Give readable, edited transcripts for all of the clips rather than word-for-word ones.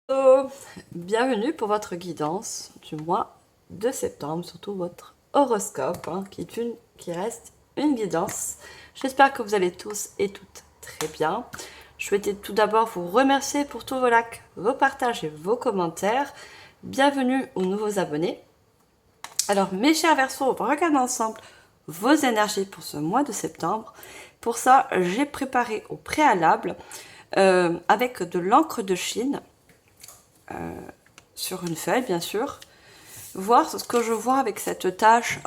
Hello, bienvenue pour votre guidance du mois de septembre, surtout votre horoscope, qui reste une guidance. J'espère que vous allez tous et toutes très bien. Je souhaitais tout d'abord vous remercier pour tous vos likes, vos partages et vos commentaires. Bienvenue aux nouveaux abonnés. Alors mes chers Verseaux, on va regarder ensemble vos énergies pour ce mois de septembre. Pour ça, j'ai préparé au préalable avec de l'encre de Chine. Sur une feuille bien sûr, voir ce que je vois avec cette tâche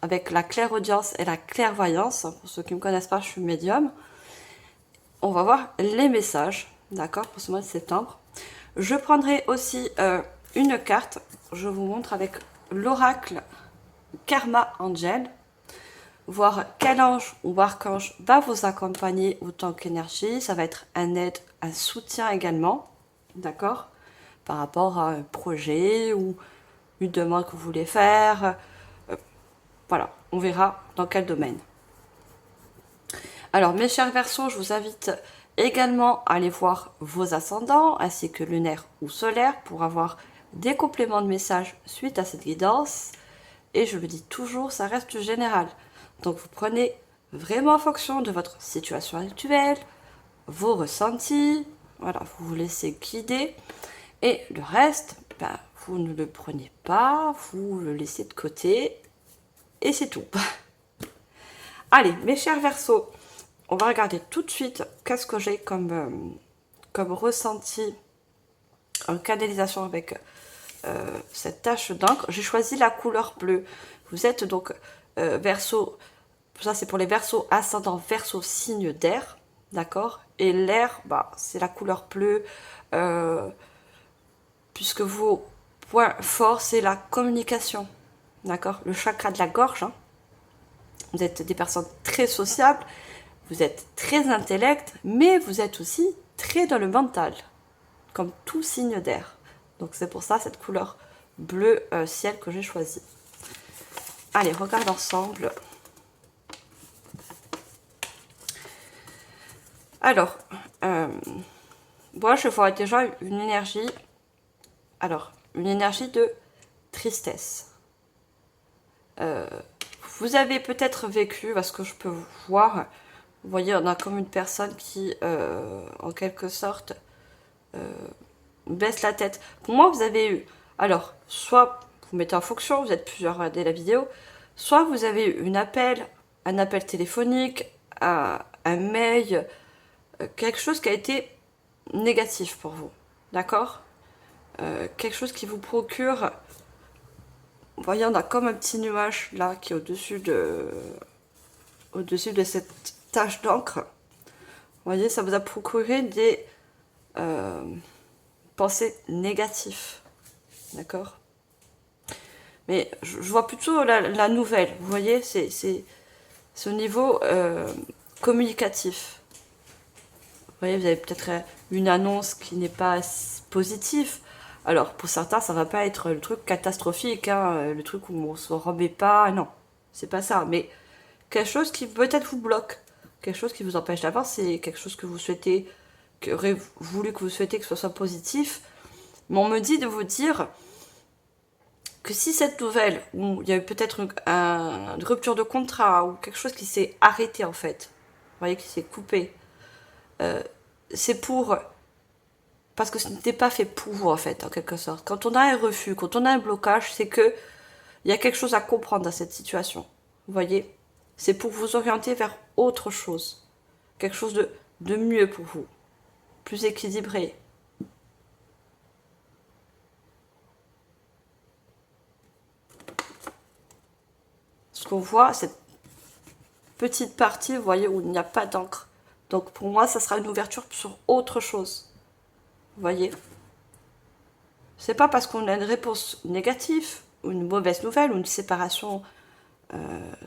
avec la clairaudience et la clairvoyance. Pour ceux qui ne me connaissent pas, je suis médium. On va voir les messages, d'accord, pour ce mois de septembre. Je prendrai aussi une carte, je vous montre avec l'oracle Karma Angel, voir quel ange ou archange va vous accompagner autant qu'énergie. Ça va être un aide, un soutien également, d'accord, par rapport à un projet ou une demande que vous voulez faire. Voilà, on verra dans quel domaine. Alors, mes chers Verseaux, je vous invite également à aller voir vos ascendants ainsi que lunaire ou solaire pour avoir des compléments de messages suite à cette guidance. Et je le dis toujours, ça reste du général. Donc, vous prenez vraiment en fonction de votre situation actuelle, vos ressentis, voilà, vous vous laissez guider. Et le reste, ben, vous ne le prenez pas, vous le laissez de côté, et c'est tout. Allez, mes chers Verseaux, on va regarder tout de suite qu'est-ce que j'ai comme ressenti en canalisation avec cette tache d'encre. J'ai choisi la couleur bleue. Vous êtes donc Verseau, ça c'est pour les Verseaux ascendant Verseau signe d'air, d'accord. Et l'air, bah, c'est la couleur bleue, puisque vos points forts, c'est la communication, d'accord. Le chakra de la gorge, hein. Vous êtes des personnes très sociables, vous êtes très intellect, mais vous êtes aussi très dans le mental, comme tout signe d'air. Donc c'est pour ça cette couleur bleu ciel que j'ai choisie. Allez, regarde ensemble. Alors, moi je vois déjà une énergie. Alors, une énergie de tristesse. Vous avez peut-être vécu, parce que je peux voir, vous voyez, on a comme une personne qui, en quelque sorte, baisse la tête. Pour moi, vous avez eu, alors, soit vous mettez en fonction, vous êtes plusieurs à regarder la vidéo, soit vous avez eu un appel téléphonique, un mail, quelque chose qui a été négatif pour vous, d'accord, quelque chose qui vous procure, vous voyez, on a comme un petit nuage là qui est au-dessus de cette tache d'encre. Vous voyez, ça vous a procuré des pensées négatives, d'accord. Mais je vois plutôt la nouvelle, vous voyez, c'est au niveau communicatif. Vous voyez, vous avez peut-être une annonce qui n'est pas positive. Alors, pour certains, ça va pas être le truc catastrophique, hein, le truc où on se remet pas, non, c'est pas ça. Mais quelque chose qui peut-être vous bloque, quelque chose qui vous empêche d'avancer, quelque chose que vous souhaitez, que aurait voulu que vous souhaitez que ce soit positif. Mais on me dit de vous dire que si cette nouvelle, où il y a eu peut-être une rupture de contrat, ou quelque chose qui s'est arrêté en fait, vous voyez, qui s'est coupé, c'est pour... Parce que ce n'était pas fait pour vous en fait, en quelque sorte. Quand on a un refus, quand on a un blocage, c'est que il y a quelque chose à comprendre dans cette situation. Vous voyez, c'est pour vous orienter vers autre chose. Quelque chose de mieux pour vous. Plus équilibré. Ce qu'on voit, cette petite partie, vous voyez, où il n'y a pas d'encre. Donc pour moi, ça sera une ouverture sur autre chose. Vous voyez, c'est pas parce qu'on a une réponse négative, ou une mauvaise nouvelle, ou une séparation,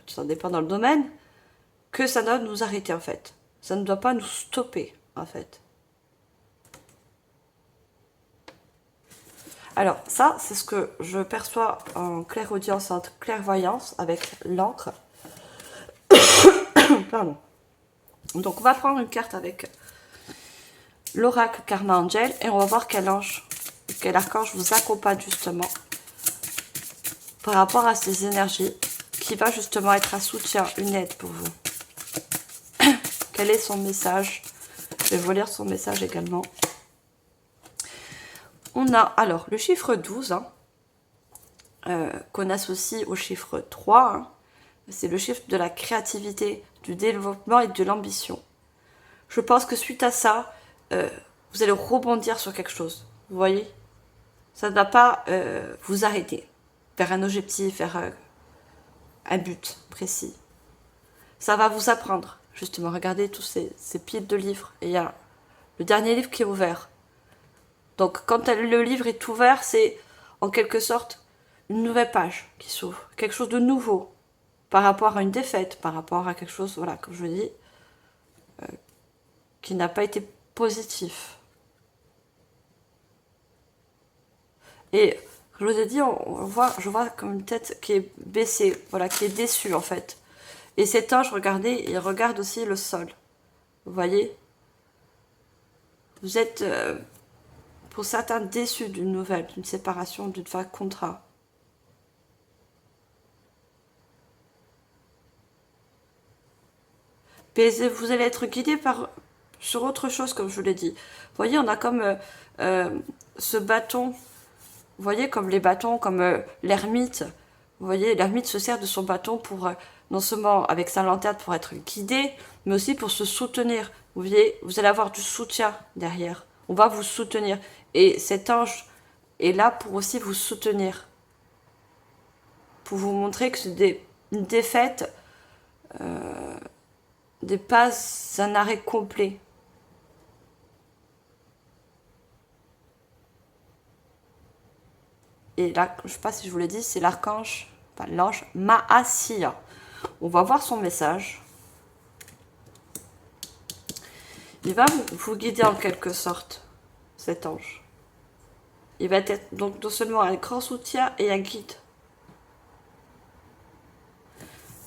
ça dépend dans le domaine, que ça doit nous arrêter en fait. Ça ne doit pas nous stopper en fait. Alors ça, c'est ce que je perçois en clairaudience, en clairvoyance avec l'encre. Pardon. Donc on va prendre une carte avec l'oracle Karma Angel et on va voir quel ange quel archange vous accompagne justement par rapport à ces énergies, qui va justement être un soutien, une aide pour vous. Quel est son message? Je vais vous lire son message également. On a alors le chiffre 12, qu'on associe au chiffre 3. C'est le chiffre de la créativité, du développement et de l'ambition. Je pense que suite à ça, vous allez rebondir sur quelque chose. Vous voyez? Ça ne va pas vous arrêter vers un objectif, vers un but précis. Ça va vous apprendre, justement. Regardez tous ces piles de livres. Et il y a le dernier livre qui est ouvert. Donc, quand le livre est ouvert, c'est en quelque sorte une nouvelle page qui s'ouvre. Quelque chose de nouveau par rapport à une défaite, par rapport à quelque chose, voilà, comme je vous dis, qui n'a pas été positif. Et je vous ai dit, je vois comme une tête qui est baissée, voilà, qui est déçue en fait. Et cet ange, regardez, il regarde aussi le sol. Vous voyez? Vous êtes, pour certains, déçus d'une nouvelle, d'une séparation, d'une fin de contrat. Mais vous allez être guidé sur autre chose, comme je vous l'ai dit. Vous voyez, on a comme ce bâton. Vous voyez, comme les bâtons, comme l'ermite. Vous voyez, l'ermite se sert de son bâton pour, non seulement avec sa lanterne pour être guidé, mais aussi pour se soutenir. Vous voyez, vous allez avoir du soutien derrière. On va vous soutenir. Et cet ange est là pour aussi vous soutenir. Pour vous montrer que c'est une défaite n'est pas un arrêt complet. Et là, je ne sais pas si je vous l'ai dit, c'est l'archange, enfin l'ange Mahasiya. On va voir son message. Il va vous guider en quelque sorte, cet ange. Il va être donc non seulement un grand soutien et un guide.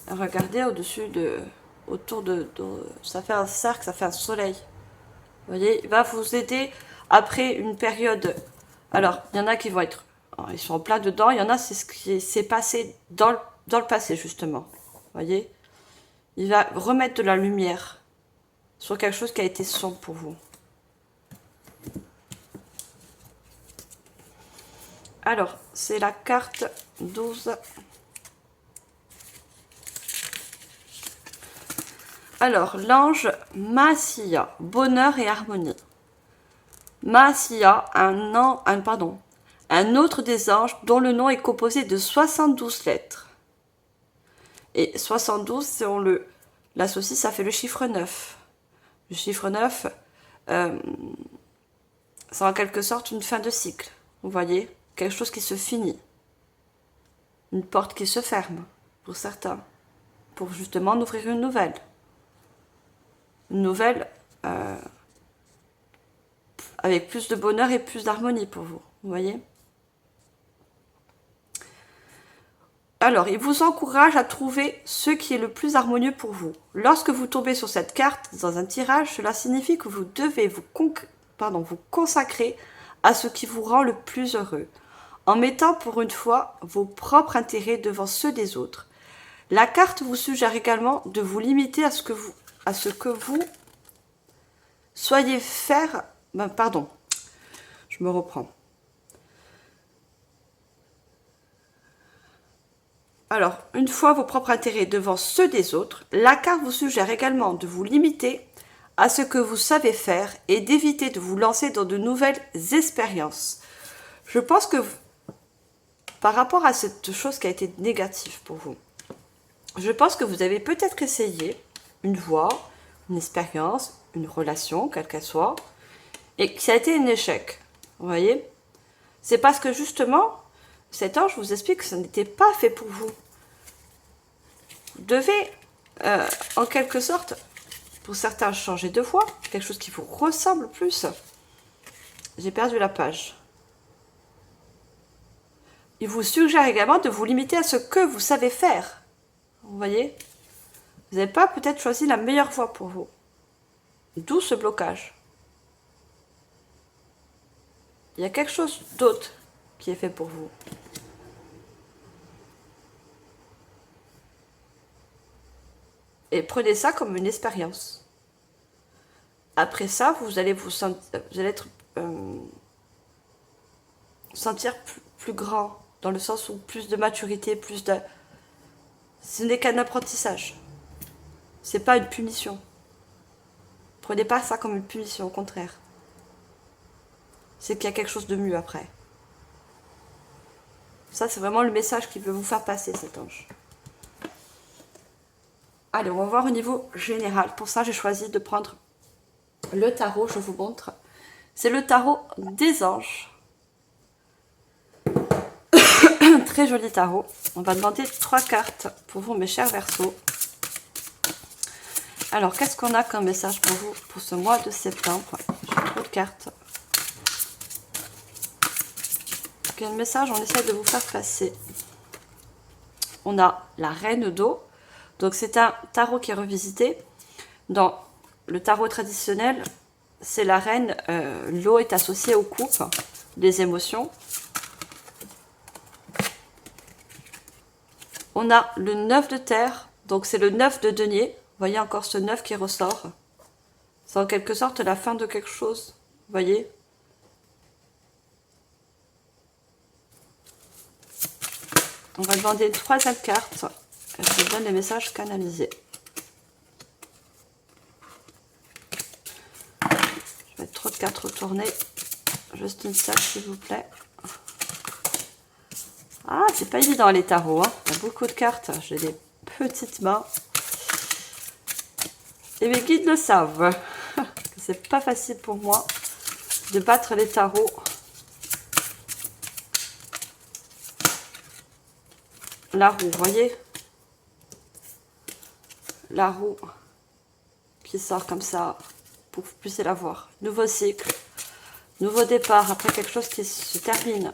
Regardez au-dessus autour ça fait un cercle, ça fait un soleil. Vous voyez, il va vous aider après une période. Alors, il y en a qui vont être, ils sont en plein dedans. Il y en a, c'est ce qui s'est passé dans le passé justement. Vous voyez, il va remettre de la lumière sur quelque chose qui a été sombre pour vous. Alors, c'est la carte 12. Alors, l'ange Mahasiya, bonheur et harmonie. Mahasiya, un autre des anges dont le nom est composé de 72 lettres. Et 72, si on l'associe, ça fait le chiffre 9. Le chiffre 9, c'est en quelque sorte une fin de cycle. Vous voyez, quelque chose qui se finit. Une porte qui se ferme, pour certains. Pour justement en ouvrir une nouvelle. Une nouvelle avec plus de bonheur et plus d'harmonie pour vous. Vous voyez? Alors, il vous encourage à trouver ce qui est le plus harmonieux pour vous. Lorsque vous tombez sur cette carte dans un tirage, cela signifie que vous devez vous consacrer à ce qui vous rend le plus heureux, en mettant pour une fois vos propres intérêts devant ceux des autres. La carte vous suggère également de vous limiter à ce que vous soyez faire... je me reprends. Alors, une fois vos propres intérêts devant ceux des autres, la carte vous suggère également de vous limiter à ce que vous savez faire et d'éviter de vous lancer dans de nouvelles expériences. Je pense que par rapport à cette chose qui a été négative pour vous, je pense que vous avez peut-être essayé une voie, une expérience, une relation, quelle qu'elle soit, et que ça a été un échec. Vous voyez? C'est parce que justement, cet ange vous explique que ça n'était pas fait pour vous. Vous devez, en quelque sorte, pour certains, changer de voie, quelque chose qui vous ressemble plus. J'ai perdu la page. Il vous suggère également de vous limiter à ce que vous savez faire. Vous voyez? Vous n'avez pas peut-être choisi la meilleure voie pour vous. D'où ce blocage. Il y a quelque chose d'autre qui est fait pour vous. Et prenez ça comme une expérience. Après ça, vous allez être sentir plus grand, dans le sens où plus de maturité, plus de... Ce n'est qu'un apprentissage. C'est pas une punition. Prenez pas ça comme une punition, au contraire. C'est qu'il y a quelque chose de mieux après. Ça, c'est vraiment le message qu'il veut vous faire passer, cet ange. Allez, on va voir au niveau général. Pour ça, j'ai choisi de prendre le tarot, je vous montre. C'est le tarot des anges. Très joli tarot. On va demander 3 cartes pour vous, mes chers Verseaux. Alors, qu'est-ce qu'on a comme message pour vous pour ce mois de septembre? J'ai trop de cartes. Quel message on essaie de vous faire passer? On a la reine d'eau. Donc, c'est un tarot qui est revisité. Dans le tarot traditionnel, c'est la reine. L'eau est associée aux coupes, des émotions. On a le 9 de terre. Donc, c'est le 9 de denier. Vous voyez encore ce 9 qui ressort. C'est en quelque sorte la fin de quelque chose. Vous voyez? On va demander une 3e carte. Je vous donne les messages canalisés. Je vais mettre trop de cartes retournées. Juste une seule, s'il vous plaît. Ah, c'est pas évident les tarots. Hein. Il y a beaucoup de cartes. J'ai des petites mains. Et mes guides le savent. C'est pas facile pour moi de battre les tarots. La roue, vous voyez? La roue qui sort comme ça pour que vous puissiez la voir. Nouveau cycle, nouveau départ après quelque chose qui se termine.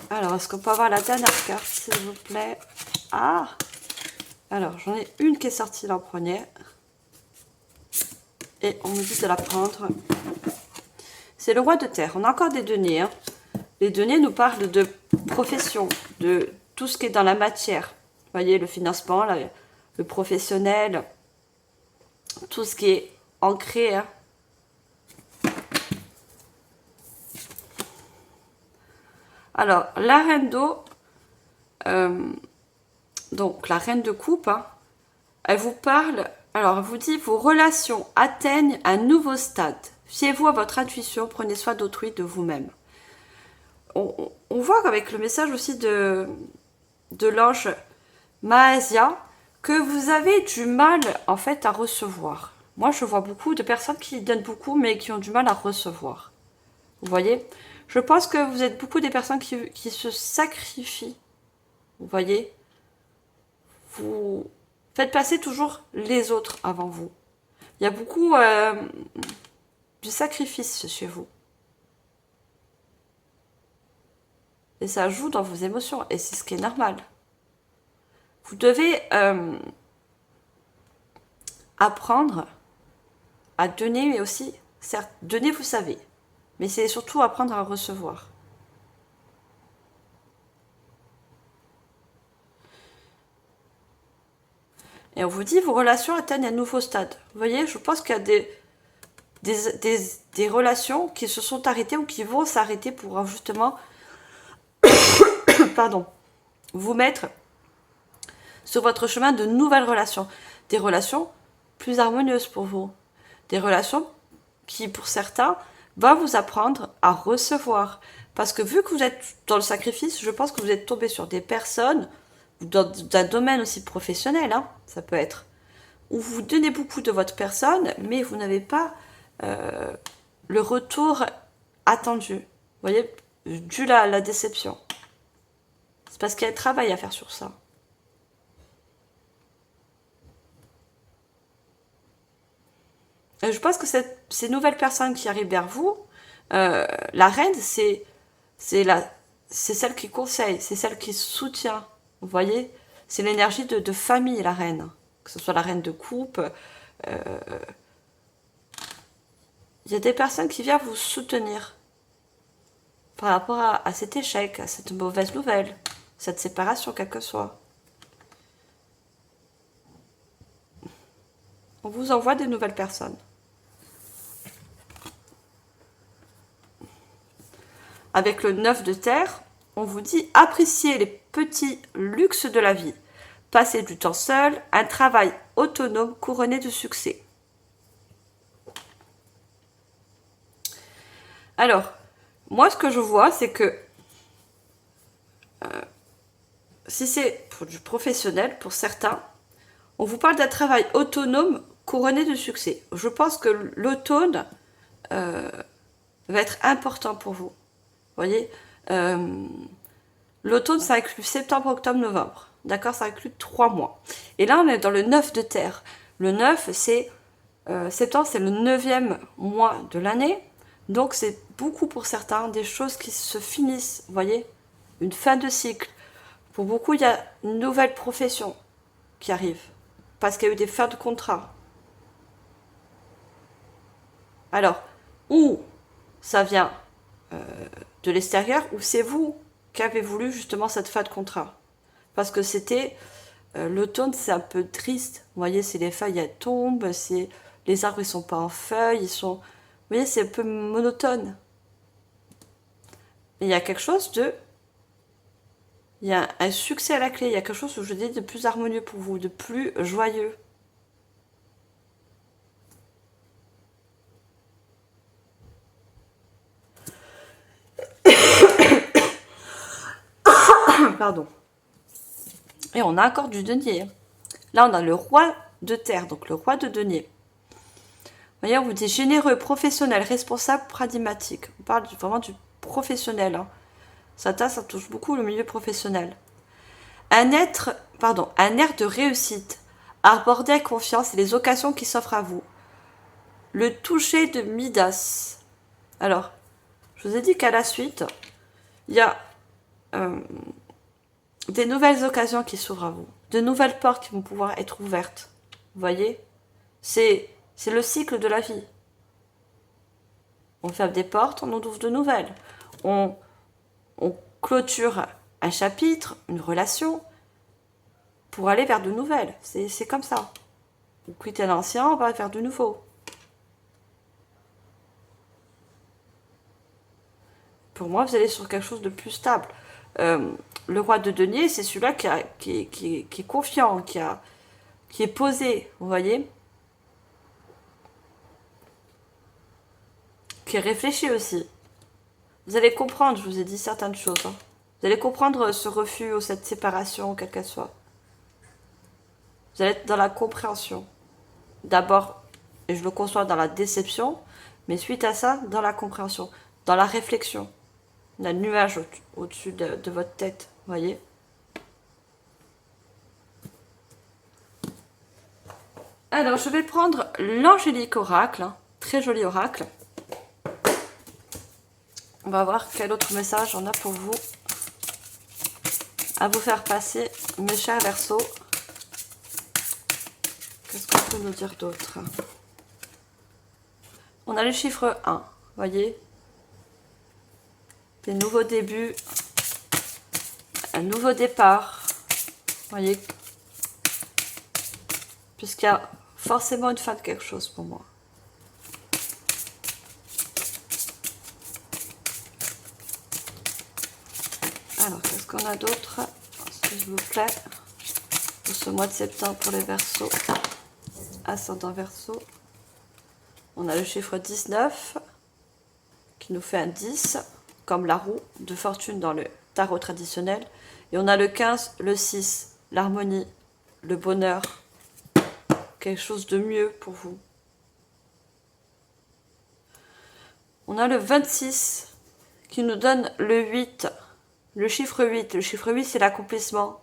Alors, est-ce qu'on peut avoir la dernière carte, s'il vous plaît? Ah! Alors, j'en ai une qui est sortie là en premier. Et on me dit de la prendre. C'est le roi de terre. On a encore des deniers. Hein. Les deniers nous parlent de profession, de tout ce qui est dans la matière. Vous voyez, le financement, le professionnel, tout ce qui est ancré. Hein. Alors, la reine d'eau, donc la reine de coupe, hein, elle vous parle, alors elle vous dit, vos relations atteignent un nouveau stade. Fiez-vous à votre intuition, prenez soin d'autrui, de vous-même. On voit qu'avec le message aussi de l'ange Mahasia, que vous avez du mal en fait à recevoir. Moi, je vois beaucoup de personnes qui donnent beaucoup, mais qui ont du mal à recevoir. Vous voyez? Je pense que vous êtes beaucoup des personnes qui se sacrifient. Vous voyez? Vous faites passer toujours les autres avant vous. Il y a beaucoup du sacrifice chez vous. Et ça joue dans vos émotions. Et c'est ce qui est normal. Vous devez apprendre à donner, mais aussi, certes, donner, vous savez. Mais c'est surtout apprendre à recevoir. Et on vous dit, vos relations atteignent un nouveau stade. Vous voyez, je pense qu'il y a des relations qui se sont arrêtées ou qui vont s'arrêter pour justement pardon, vous mettre sur votre chemin de nouvelles relations. Des relations plus harmonieuses pour vous. Des relations qui, pour certains, vont vous apprendre à recevoir. Parce que vu que vous êtes dans le sacrifice, je pense que vous êtes tombé sur des personnes, dans un domaine aussi professionnel, hein, ça peut être, où vous donnez beaucoup de votre personne, mais vous n'avez pas le retour attendu. Vous voyez, dû à la déception. C'est parce qu'il y a un travail à faire sur ça. Et je pense que ces nouvelles personnes qui arrivent vers vous, la reine, c'est celle qui conseille, c'est celle qui soutient. Vous voyez, c'est l'énergie de famille, la reine. Que ce soit la reine de coupe, il y a des personnes qui viennent vous soutenir par rapport à cet échec, à cette mauvaise nouvelle, cette séparation, quelle que soit. On vous envoie des nouvelles personnes. Avec le 9 de terre, on vous dit appréciez les petits luxes de la vie. Passez du temps seul, un travail autonome couronné de succès. Alors, moi ce que je vois, c'est que si c'est pour du professionnel, pour certains, on vous parle d'un travail autonome couronné de succès. Je pense que l'automne va être important pour vous. Vous voyez, l'automne, ça inclut septembre, octobre, novembre. D'accord, ça inclut 3 mois. Et là, on est dans le 9 de terre. Le 9, c'est septembre, c'est le 9e mois de l'année. Donc, c'est beaucoup pour certains des choses qui se finissent. Vous voyez, une fin de cycle. Pour beaucoup, il y a une nouvelle profession qui arrive. Parce qu'il y a eu des fins de contrat. Alors, ou ça vient de l'extérieur, ou c'est vous qui avez voulu justement cette fin de contrat. Parce que c'était... l'automne, c'est un peu triste. Vous voyez, c'est les feuilles, elles tombent, c'est les arbres, ils sont pas en feuilles, ils sont... Vous voyez, c'est un peu monotone. Mais il y a quelque chose de... Il y a un succès à la clé, il y a quelque chose, je dis, de plus harmonieux pour vous, de plus joyeux. Pardon. Et on a encore du denier. Là, on a le roi de terre, donc le roi de denier. Vous voyez, on vous dit généreux, professionnel, responsable, pragmatique. On parle vraiment du professionnel. Hein. Ça touche beaucoup le milieu professionnel. Un air de réussite, aborder avec confiance et les occasions qui s'offrent à vous. Le toucher de Midas. Alors, je vous ai dit qu'à la suite, il y a des nouvelles occasions qui s'ouvrent à vous, de nouvelles portes qui vont pouvoir être ouvertes. Vous voyez, c'est le cycle de la vie. On ferme des portes, on en ouvre de nouvelles. On clôture un chapitre, une relation, pour aller vers de nouvelles. C'est comme ça. Vous quittez l'ancien, on va vers de nouveau. Pour moi, vous allez sur quelque chose de plus stable. Le roi de denier, c'est celui-là qui est confiant, qui est posé, vous voyez, qui est réfléchi aussi. Vous allez comprendre, je vous ai dit certaines choses. Hein. Vous allez comprendre ce refus ou cette séparation, quelle qu'elle soit. Vous allez être dans la compréhension. D'abord, et je le conçois dans la déception, mais suite à ça, dans la compréhension, dans la réflexion. On a le nuage au-dessus de votre tête, vous voyez. Alors, je vais prendre l'angélique oracle, hein, très joli oracle. On va voir quel autre message on a pour vous, à vous faire passer, mes chers Verseaux. Qu'est-ce qu'on peut nous dire d'autre? On a le chiffre 1, vous voyez. Des nouveaux débuts, un nouveau départ, vous voyez. Puisqu'il y a forcément une fin de quelque chose pour moi. Alors, qu'est-ce qu'on a d'autre, s'il vous plaît, pour ce mois de septembre pour les Verseaux, ascendant Verseau. On a le chiffre 19, qui nous fait un 10, comme la roue de fortune dans le tarot traditionnel. Et on a le 15, le 6, l'harmonie, le bonheur, quelque chose de mieux pour vous. On a le 26, qui nous donne le 8, le chiffre 8. Le chiffre 8, c'est l'accomplissement.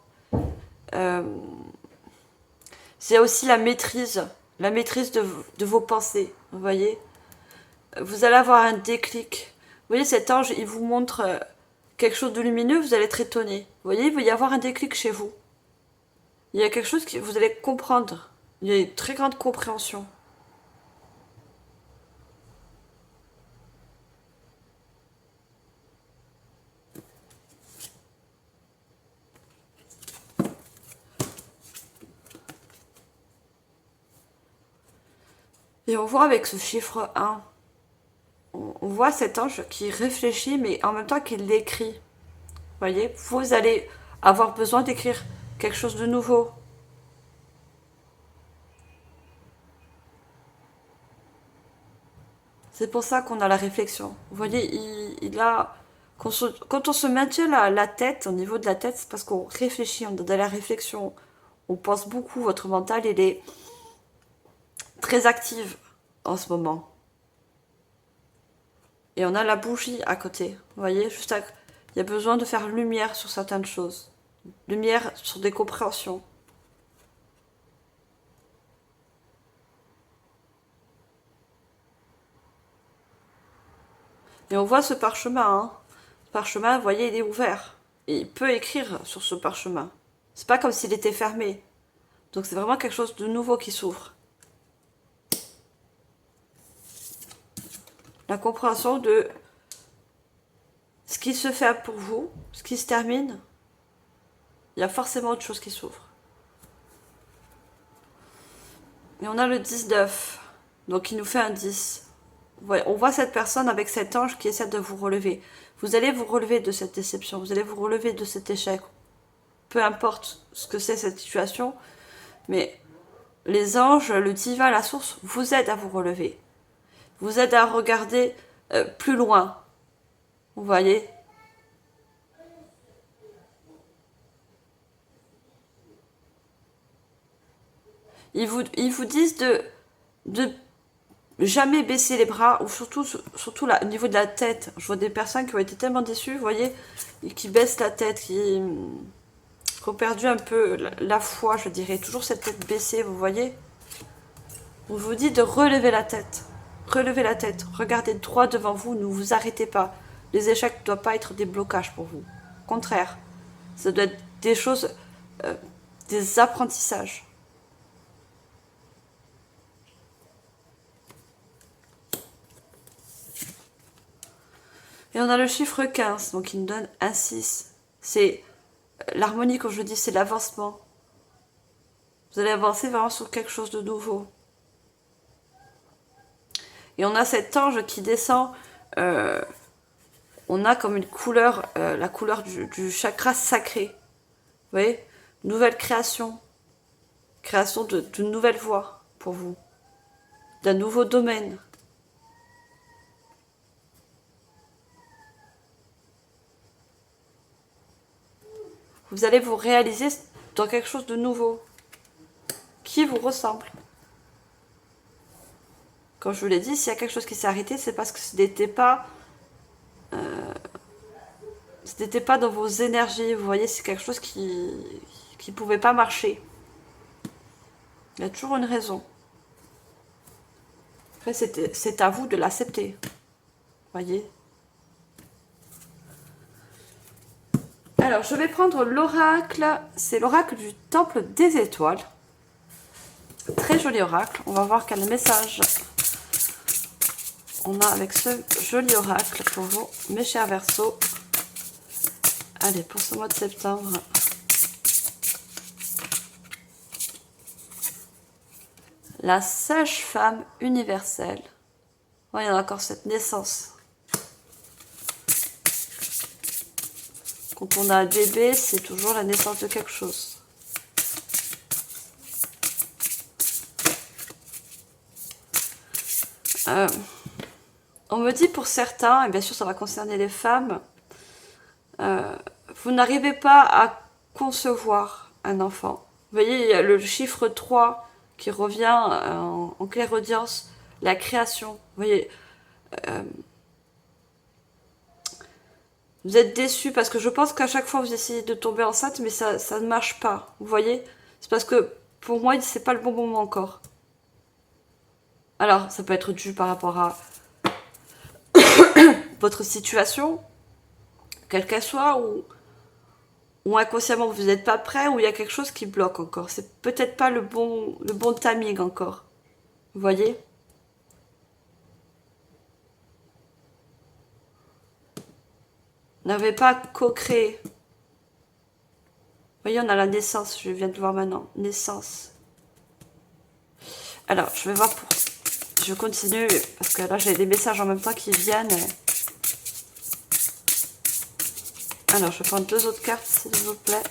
C'est aussi la maîtrise de vos pensées, vous voyez. Vous allez avoir un déclic. Vous voyez, cet ange, il vous montre quelque chose de lumineux, vous allez être étonné. Vous voyez, il va y avoir un déclic chez vous. Il y a quelque chose que vous allez comprendre. Il y a une très grande compréhension. Et on voit avec ce chiffre 1, on voit cet ange qui réfléchit, mais en même temps qu'il l'écrit. Vous voyez, vous allez avoir besoin d'écrire quelque chose de nouveau. C'est pour ça qu'on a la réflexion. Vous voyez, il a... Quand on se maintient la tête, au niveau de la tête, c'est parce qu'on réfléchit, on est dans la réflexion. On pense beaucoup, votre mental, il est très actif en ce moment. Et on a la bougie à côté. Vous voyez, juste à... il y a besoin de faire lumière sur certaines choses. Lumière sur des compréhensions. Et on voit ce parchemin. Hein. Ce parchemin, vous voyez, il est ouvert. Et il peut écrire sur ce parchemin. C'est pas comme s'il était fermé. Donc c'est vraiment quelque chose de nouveau qui s'ouvre. La compréhension de ce qui se fait pour vous, ce qui se termine, il y a forcément autre chose qui s'ouvre. Et on a le 19, donc il nous fait un 10. On voit cette personne avec cet ange qui essaie de vous relever. Vous allez vous relever de cette déception, vous allez vous relever de cet échec. Peu importe ce que c'est cette situation, mais les anges, le divin, la source, vous aident à vous relever. Vous aident à regarder plus loin. Vous voyez ? Ils vous disent de jamais baisser les bras, ou surtout là, au niveau de la tête. Je vois des personnes qui ont été tellement déçues, vous voyez, et qui baissent la tête, qui ont perdu un peu la foi, je dirais. Toujours cette tête baissée, vous voyez. On vous dit de relever la tête. Relevez la tête. Regardez droit devant vous, ne vous arrêtez pas. Les échecs ne doivent pas être des blocages pour vous. Au contraire, ça doit être des choses, des apprentissages. Et on a le chiffre 15, donc il nous donne un 6. C'est l'harmonie, comme je dis, c'est l'avancement. Vous allez avancer vraiment sur quelque chose de nouveau. Et on a cet ange qui descend. On a comme une couleur, la couleur du chakra sacré. Vous voyez ? Nouvelle création. Création d'une nouvelle voie pour vous. D'un nouveau domaine. Vous allez vous réaliser dans quelque chose de nouveau. Qui vous ressemble. Comme je vous l'ai dit, s'il y a quelque chose qui s'est arrêté, c'est parce que ce n'était pas dans vos énergies. Vous voyez, c'est quelque chose qui ne pouvait pas marcher. Il y a toujours une raison. Après, c'est à vous de l'accepter. Voyez. Alors, je vais prendre l'oracle. C'est l'oracle du Temple des Étoiles. Très joli oracle. On va voir quel message on a avec ce joli oracle pour vous, mes chers Verseaux. Allez, pour ce mois de septembre. La sage-femme universelle. Oh, il y a encore cette naissance. Quand on a un bébé, c'est toujours la naissance de quelque chose. On me dit pour certains, et bien sûr ça va concerner les femmes, vous n'arrivez pas à concevoir un enfant. Vous voyez, il y a le chiffre 3 qui revient en clairaudience, la création. Vous voyez, vous êtes déçus parce que je pense qu'à chaque fois vous essayez de tomber enceinte, mais ça ne marche pas. Vous voyez, c'est parce que pour moi, c'est pas le bon moment encore. Alors, ça peut être dû par rapport à votre situation, quelle qu'elle soit, ou inconsciemment vous n'êtes pas prêt, ou il y a quelque chose qui bloque encore. C'est peut-être pas le bon timing encore. Vous voyez ? N'avez pas co-créé. Vous voyez, on a la naissance, je viens de voir maintenant. Naissance. Alors, je vais je continue parce que là j'ai des messages en même temps qui viennent. Alors, je vais prendre 2 autres cartes, s'il vous plaît.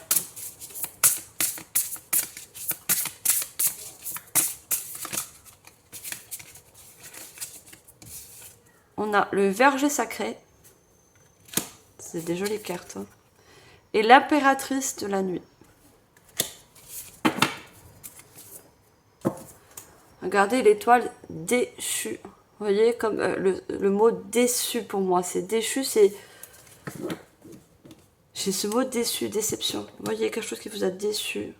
On a le verger sacré. C'est des jolies cartes. Hein. Et l'impératrice de la nuit. Regardez l'étoile déchue. Vous voyez, comme le mot déçu pour moi. C'est déchu, c'est... J'ai ce mot déçu, déception. Vous voyez, quelque chose qui vous a déçu.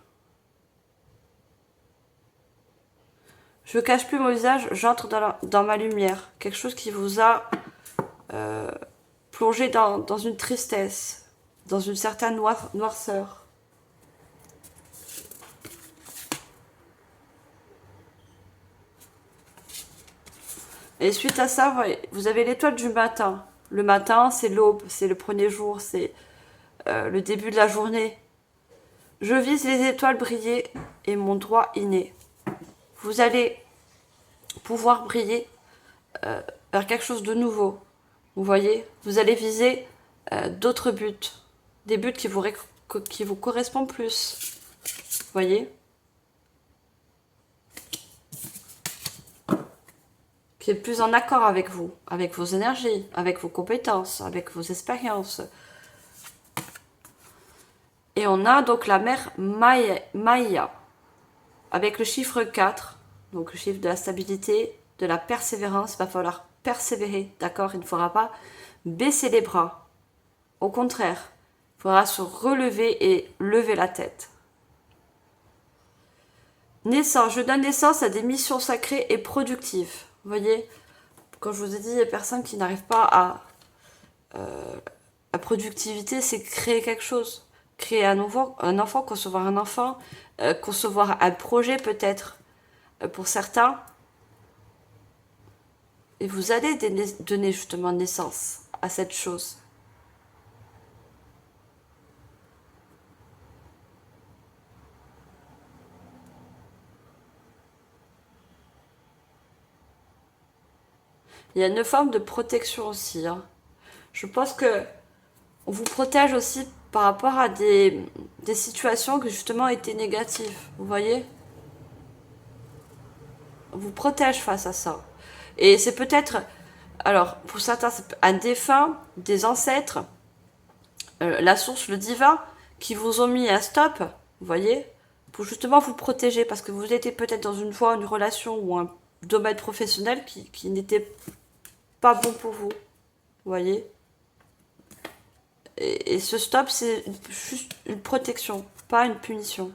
Je ne cache plus mon visage, j'entre dans ma lumière. Quelque chose qui vous a plongé dans une tristesse, dans une certaine noirceur. Et suite à ça, vous avez l'étoile du matin. Le matin, c'est l'aube, c'est le premier jour, c'est le début de la journée. Je vise les étoiles briller et mon droit inné. Vous allez pouvoir briller vers quelque chose de nouveau. Vous voyez, vous allez viser d'autres buts. Des buts qui vous correspondent plus. Vous voyez ? Qui est plus en accord avec vous, avec vos énergies, avec vos compétences, avec vos expériences. Et on a donc la mère Maya, avec le chiffre 4, donc le chiffre de la stabilité, de la persévérance. Il va falloir persévérer, d'accord? Il ne faudra pas baisser les bras. Au contraire, il faudra se relever et lever la tête. Naissance, je donne naissance à des missions sacrées et productives. Vous voyez, quand je vous ai dit, il y a personne qui n'arrive pas à... la productivité, c'est créer quelque chose. Créer un enfant, concevoir un enfant, concevoir un projet peut-être pour certains. Et vous allez donner justement naissance à cette chose. Il y a une forme de protection aussi. Hein. Je pense que on vous protège aussi par rapport à des situations qui justement étaient négatives. Vous voyez ? On vous protège face à ça. Et c'est peut-être, alors pour certains, c'est un défunt, des ancêtres, la source, le divin, qui vous ont mis un stop, vous voyez, pour justement vous protéger, parce que vous étiez peut-être dans une voie, une relation ou un domaine professionnel qui n'était pas bon pour vous, vous voyez. Et ce stop, c'est juste une protection, pas une punition.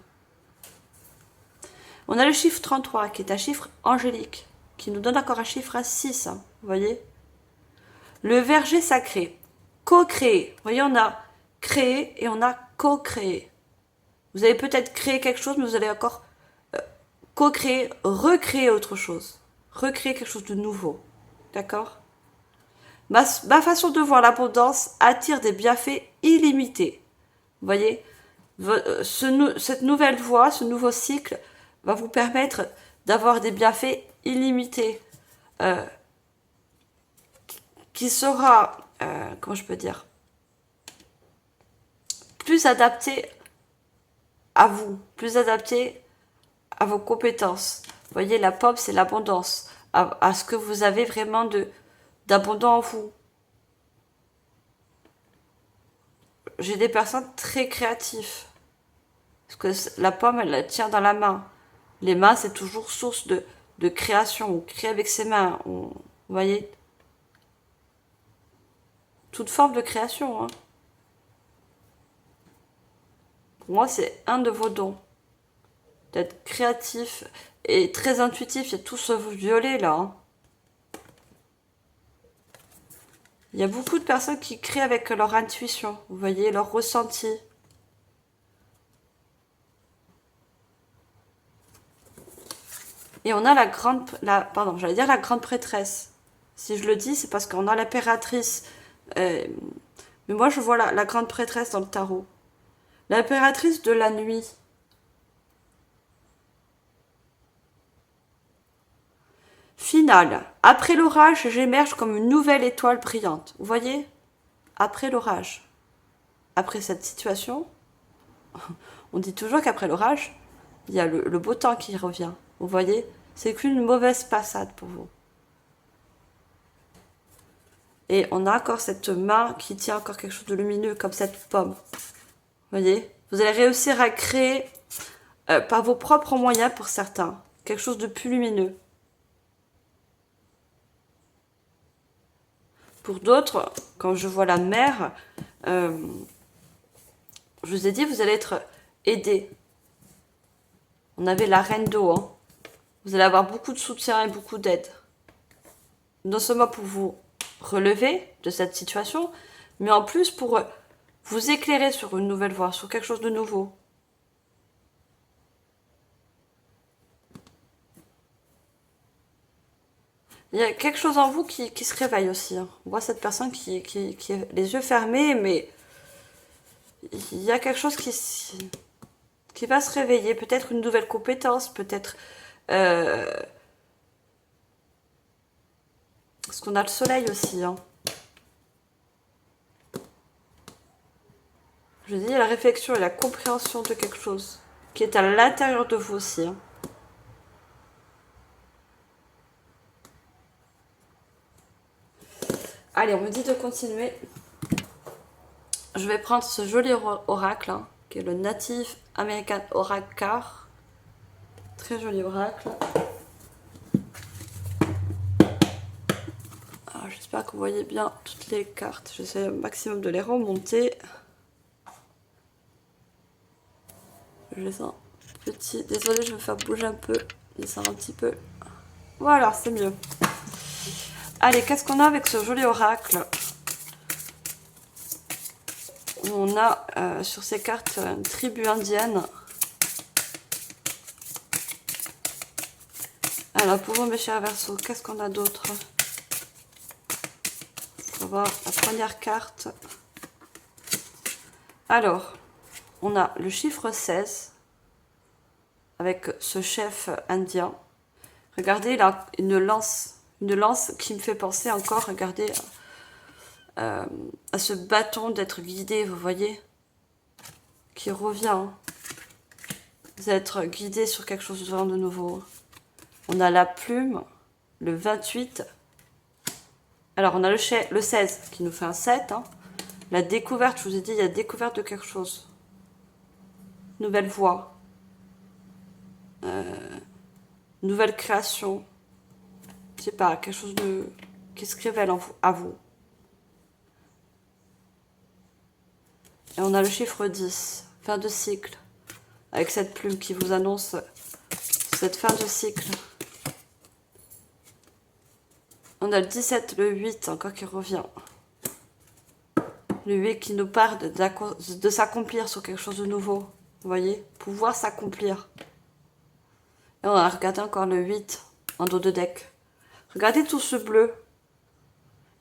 On a le chiffre 33, qui est un chiffre angélique, qui nous donne encore un chiffre à 6, hein, vous voyez. Le verger sacré, co-créer. Vous voyez, on a créé et on a co-créé. Vous avez peut-être créé quelque chose, mais vous allez encore co-créer, recréer autre chose. Recréer quelque chose de nouveau. D'accord ? Ma façon de voir l'abondance attire des bienfaits illimités. Vous voyez, cette nouvelle voie, ce nouveau cycle va vous permettre d'avoir des bienfaits illimités. Qui sera, comment je peux dire, plus adapté à vous, plus adapté à vos compétences. Vous voyez, la pomme, c'est l'abondance, à ce que vous avez vraiment d'abondant en vous. J'ai des personnes très créatives. Parce que la pomme, elle la tient dans la main. Les mains, c'est toujours source de création. On crée avec ses mains. Vous voyez, toute forme de création. Hein. Pour moi, c'est un de vos dons. D'être créatif et très intuitif. Il y a tout ce violet là. Hein. Il y a beaucoup de personnes qui créent avec leur intuition. Vous voyez, leur ressenti. Et on a la grande prêtresse. Si je le dis, c'est parce qu'on a l'impératrice. Mais moi, je vois la grande prêtresse dans le tarot. L'impératrice de la nuit. Finale. Après l'orage, j'émerge comme une nouvelle étoile brillante. Vous voyez? Après l'orage. Après cette situation, on dit toujours qu'après l'orage, il y a le beau temps qui revient. Vous voyez? C'est qu'une mauvaise passade pour vous. Et on a encore cette main qui tient encore quelque chose de lumineux, comme cette pomme. Vous voyez? Vous allez réussir à créer, par vos propres moyens pour certains, quelque chose de plus lumineux. Pour d'autres, quand je vois la mer, je vous ai dit, vous allez être aidé. On avait la reine d'eau. Hein. Vous allez avoir beaucoup de soutien et beaucoup d'aide. Non seulement pour vous relever de cette situation, mais en plus pour vous éclairer sur une nouvelle voie, sur quelque chose de nouveau. Il y a quelque chose en vous qui se réveille aussi. Hein. On voit cette personne qui a les yeux fermés, mais il y a quelque chose qui va se réveiller. Peut-être une nouvelle compétence, peut-être... parce qu'on a le soleil aussi. Hein. Je dis la réflexion et la compréhension de quelque chose qui est à l'intérieur de vous aussi. Hein. Allez, on me dit de continuer. Je vais prendre ce joli oracle, hein, qui est le Native American Oracle Card. Très joli oracle. J'espère que vous voyez bien toutes les cartes. J'essaie au maximum de les remonter. Je les sens petits. Désolée, je vais faire bouger un peu. Je les sens un petit peu. Voilà, c'est mieux. Allez, qu'est-ce qu'on a avec ce joli oracle? On a sur ces cartes une tribu indienne. Alors, pour vous, mes chers Verseaux, qu'est-ce qu'on a d'autre? On va voir la première carte. Alors, on a le chiffre 16 avec ce chef indien. Regardez, il a une lance qui me fait penser encore, regardez, à ce bâton d'être guidé, vous voyez, qui revient. Vous êtes guidé sur quelque chose de nouveau. On a la plume, le 28. Alors, on a le 16 qui nous fait un 7. Hein. La découverte, je vous ai dit, il y a découverte de quelque chose. Nouvelle voie. Nouvelle création. Je sais pas, quelque chose qui se révèle à vous. Et on a le chiffre 10, fin de cycle. Avec cette plume qui vous annonce cette fin de cycle. On a le 17, le 8 encore qui revient. Le 8 qui nous parle de s'accomplir sur quelque chose de nouveau. Vous voyez? Pouvoir s'accomplir. Et on a regardé encore le 8 en dos de deck. Regardez tout ce bleu.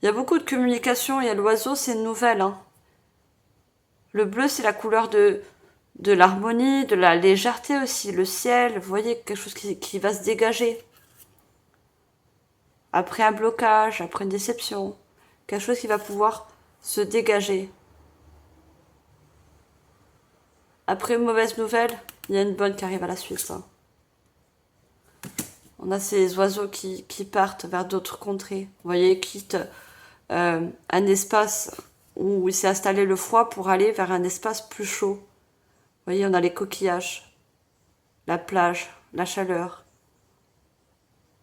Il y a beaucoup de communication. Il y a l'oiseau, c'est une nouvelle. Hein. Le bleu, c'est la couleur de l'harmonie, de la légèreté aussi. Le ciel, vous voyez, quelque chose qui va se dégager. Après un blocage, après une déception. Quelque chose qui va pouvoir se dégager. Après une mauvaise nouvelle, il y a une bonne qui arrive à la suite. Hein. On a ces oiseaux qui partent vers d'autres contrées. Vous voyez, quittent un espace où il s'est installé le froid pour aller vers un espace plus chaud. Vous voyez, on a les coquillages, la plage, la chaleur.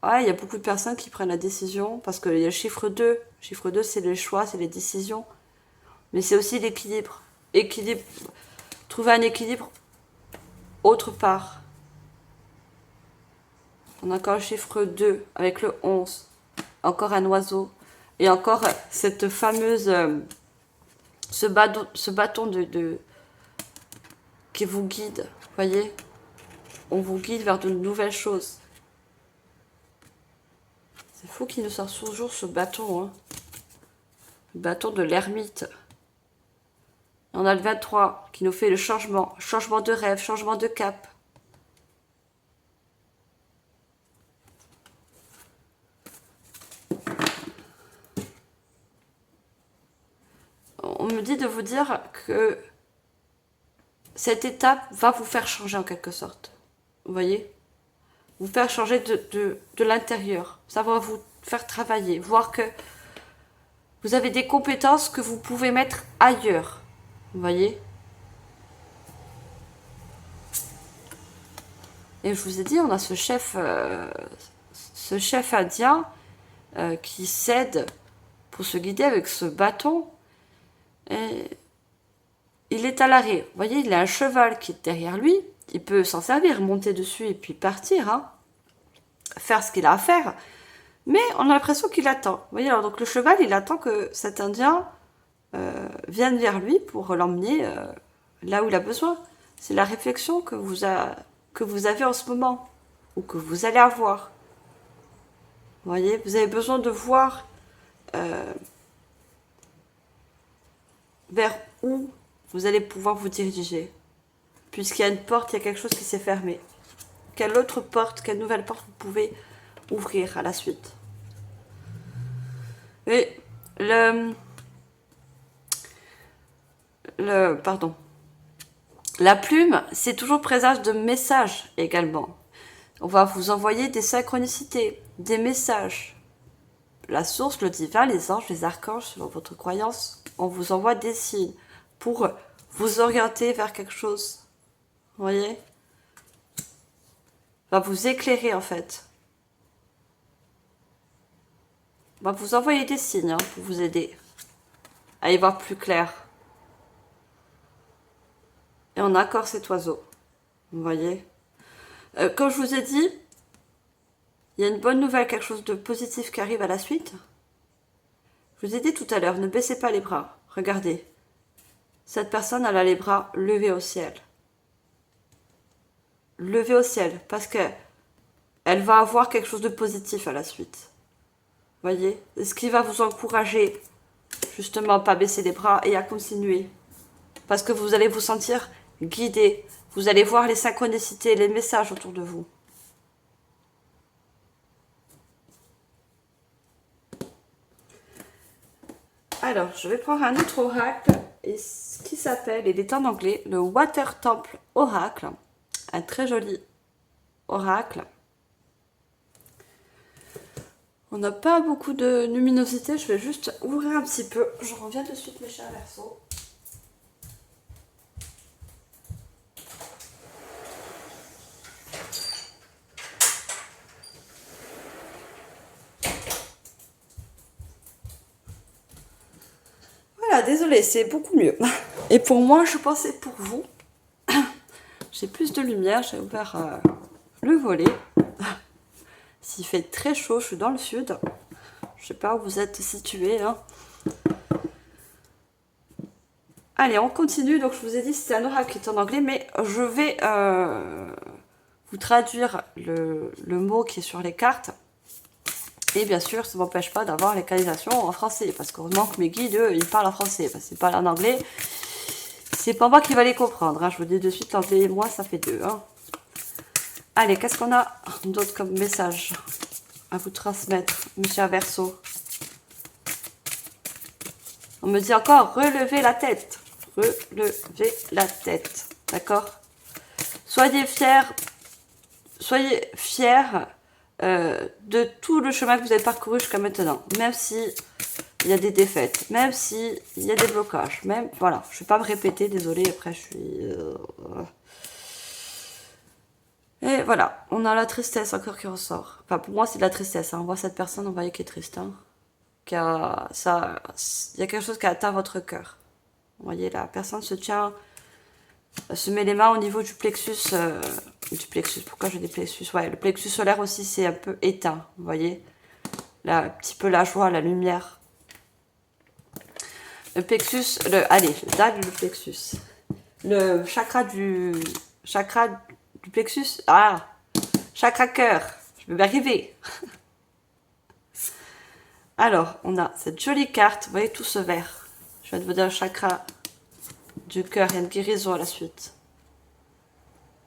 Ouais, il y a beaucoup de personnes qui prennent la décision parce qu'il y a le chiffre 2. Le chiffre 2, c'est les choix, c'est les décisions. Mais c'est aussi l'équilibre. Trouver un équilibre autre part. On a encore le chiffre 2 avec le 11. Encore un oiseau. Et encore cette fameuse... ce bâton qui vous guide. Vous voyez? On vous guide vers de nouvelles choses. C'est fou qu'il nous sorte toujours ce bâton. Hein. Le bâton de l'ermite. On a le 23 qui nous fait le changement. Changement de rêve, changement de cap. on me dit de vous dire que cette étape va vous faire changer en quelque sorte. Vous voyez? Vous faire changer de l'intérieur. Ça va vous faire travailler. Voir que vous avez des compétences que vous pouvez mettre ailleurs. Vous voyez? Et je vous ai dit, on a ce chef indien qui s'aide pour se guider avec ce bâton. Et il est à l'arrêt. Vous voyez, il a un cheval qui est derrière lui. Il peut s'en servir, monter dessus et puis partir. Hein, faire ce qu'il a à faire. Mais on a l'impression qu'il attend. Vous voyez, alors donc le cheval, il attend que cet Indien vienne vers lui pour l'emmener là où il a besoin. C'est la réflexion que vous avez en ce moment. Ou que vous allez avoir. Vous voyez, vous avez besoin de voir vers où vous allez pouvoir vous diriger. Puisqu'il y a une porte, il y a quelque chose qui s'est fermé. Quelle autre porte, quelle nouvelle porte vous pouvez ouvrir à la suite. Et pardon. La plume, c'est toujours présage de messages également. On va vous envoyer des synchronicités, des messages. La source, le divin, les anges, les archanges, selon votre croyance, on vous envoie des signes pour vous orienter vers quelque chose. Vous voyez? Va vous éclairer en fait. Va vous envoyer des signes pour vous aider à y voir plus clair. Et on a encore cet oiseau. Vous voyez? Comme je vous ai dit, il y a une bonne nouvelle, quelque chose de positif qui arrive à la suite. Je vous ai dit tout à l'heure, ne baissez pas les bras. Regardez. Cette personne, elle a les bras levés au ciel. Levés au ciel, parce que elle va avoir quelque chose de positif à la suite. Voyez? Ce qui va vous encourager, justement, à pas baisser les bras et à continuer. Parce que vous allez vous sentir guidé. Vous allez voir les synchronicités, les messages autour de vous. Alors, je vais prendre un autre oracle, et ce qui s'appelle, il est en anglais, le Water Temple Oracle. Un très joli oracle. On n'a pas beaucoup de luminosité, je vais juste ouvrir un petit peu. Je reviens de suite, mes chers Verseaux. Voilà, désolée, c'est beaucoup mieux. Et pour moi, je pensais pour vous. J'ai plus de lumière, j'ai ouvert le volet. S'il fait très chaud, je suis dans le sud. Je sais pas où vous êtes situés. Hein. Allez, on continue. Donc, je vous ai dit, c'est un oracle qui est en anglais, mais je vais vous traduire le mot qui est sur les cartes. Et bien sûr, ça ne m'empêche pas d'avoir les canalisations en français. Parce qu'heureusement que mes guides, eux, ils parlent en français. Parce qu'ils parlent en anglais. C'est pas moi qui va les comprendre. Hein. Je vous dis de suite, l'anglais et moi, ça fait deux. Hein. Allez, qu'est-ce qu'on a d'autre comme message à vous transmettre, monsieur Verseau? On me dit encore, relevez la tête. Relevez la tête. D'accord? Soyez fiers de tout le chemin que vous avez parcouru jusqu'à maintenant. Même si il y a des défaites, même si il y a des blocages. Même, voilà, je ne vais pas me répéter, désolée, après je suis... Et voilà, on a la tristesse encore qui ressort. Enfin, pour moi, c'est de la tristesse. Hein. On voit cette personne, on voit qui est triste. Hein. Il y a quelque chose qui a atteint votre cœur. Vous voyez, la personne se met les mains au niveau du plexus. Du plexus, pourquoi j'ai des plexus? Ouais, le plexus solaire aussi, c'est un peu éteint. Vous voyez, là, un petit peu la joie, la lumière. Le plexus, allez, le plexus. Le chakra du plexus. Ah, chakra cœur. Je vais y arriver. Alors, on a cette jolie carte. Vous voyez tout ce vert. Je viens de vous dire le chakra du cœur. Il y a une guérison à la suite.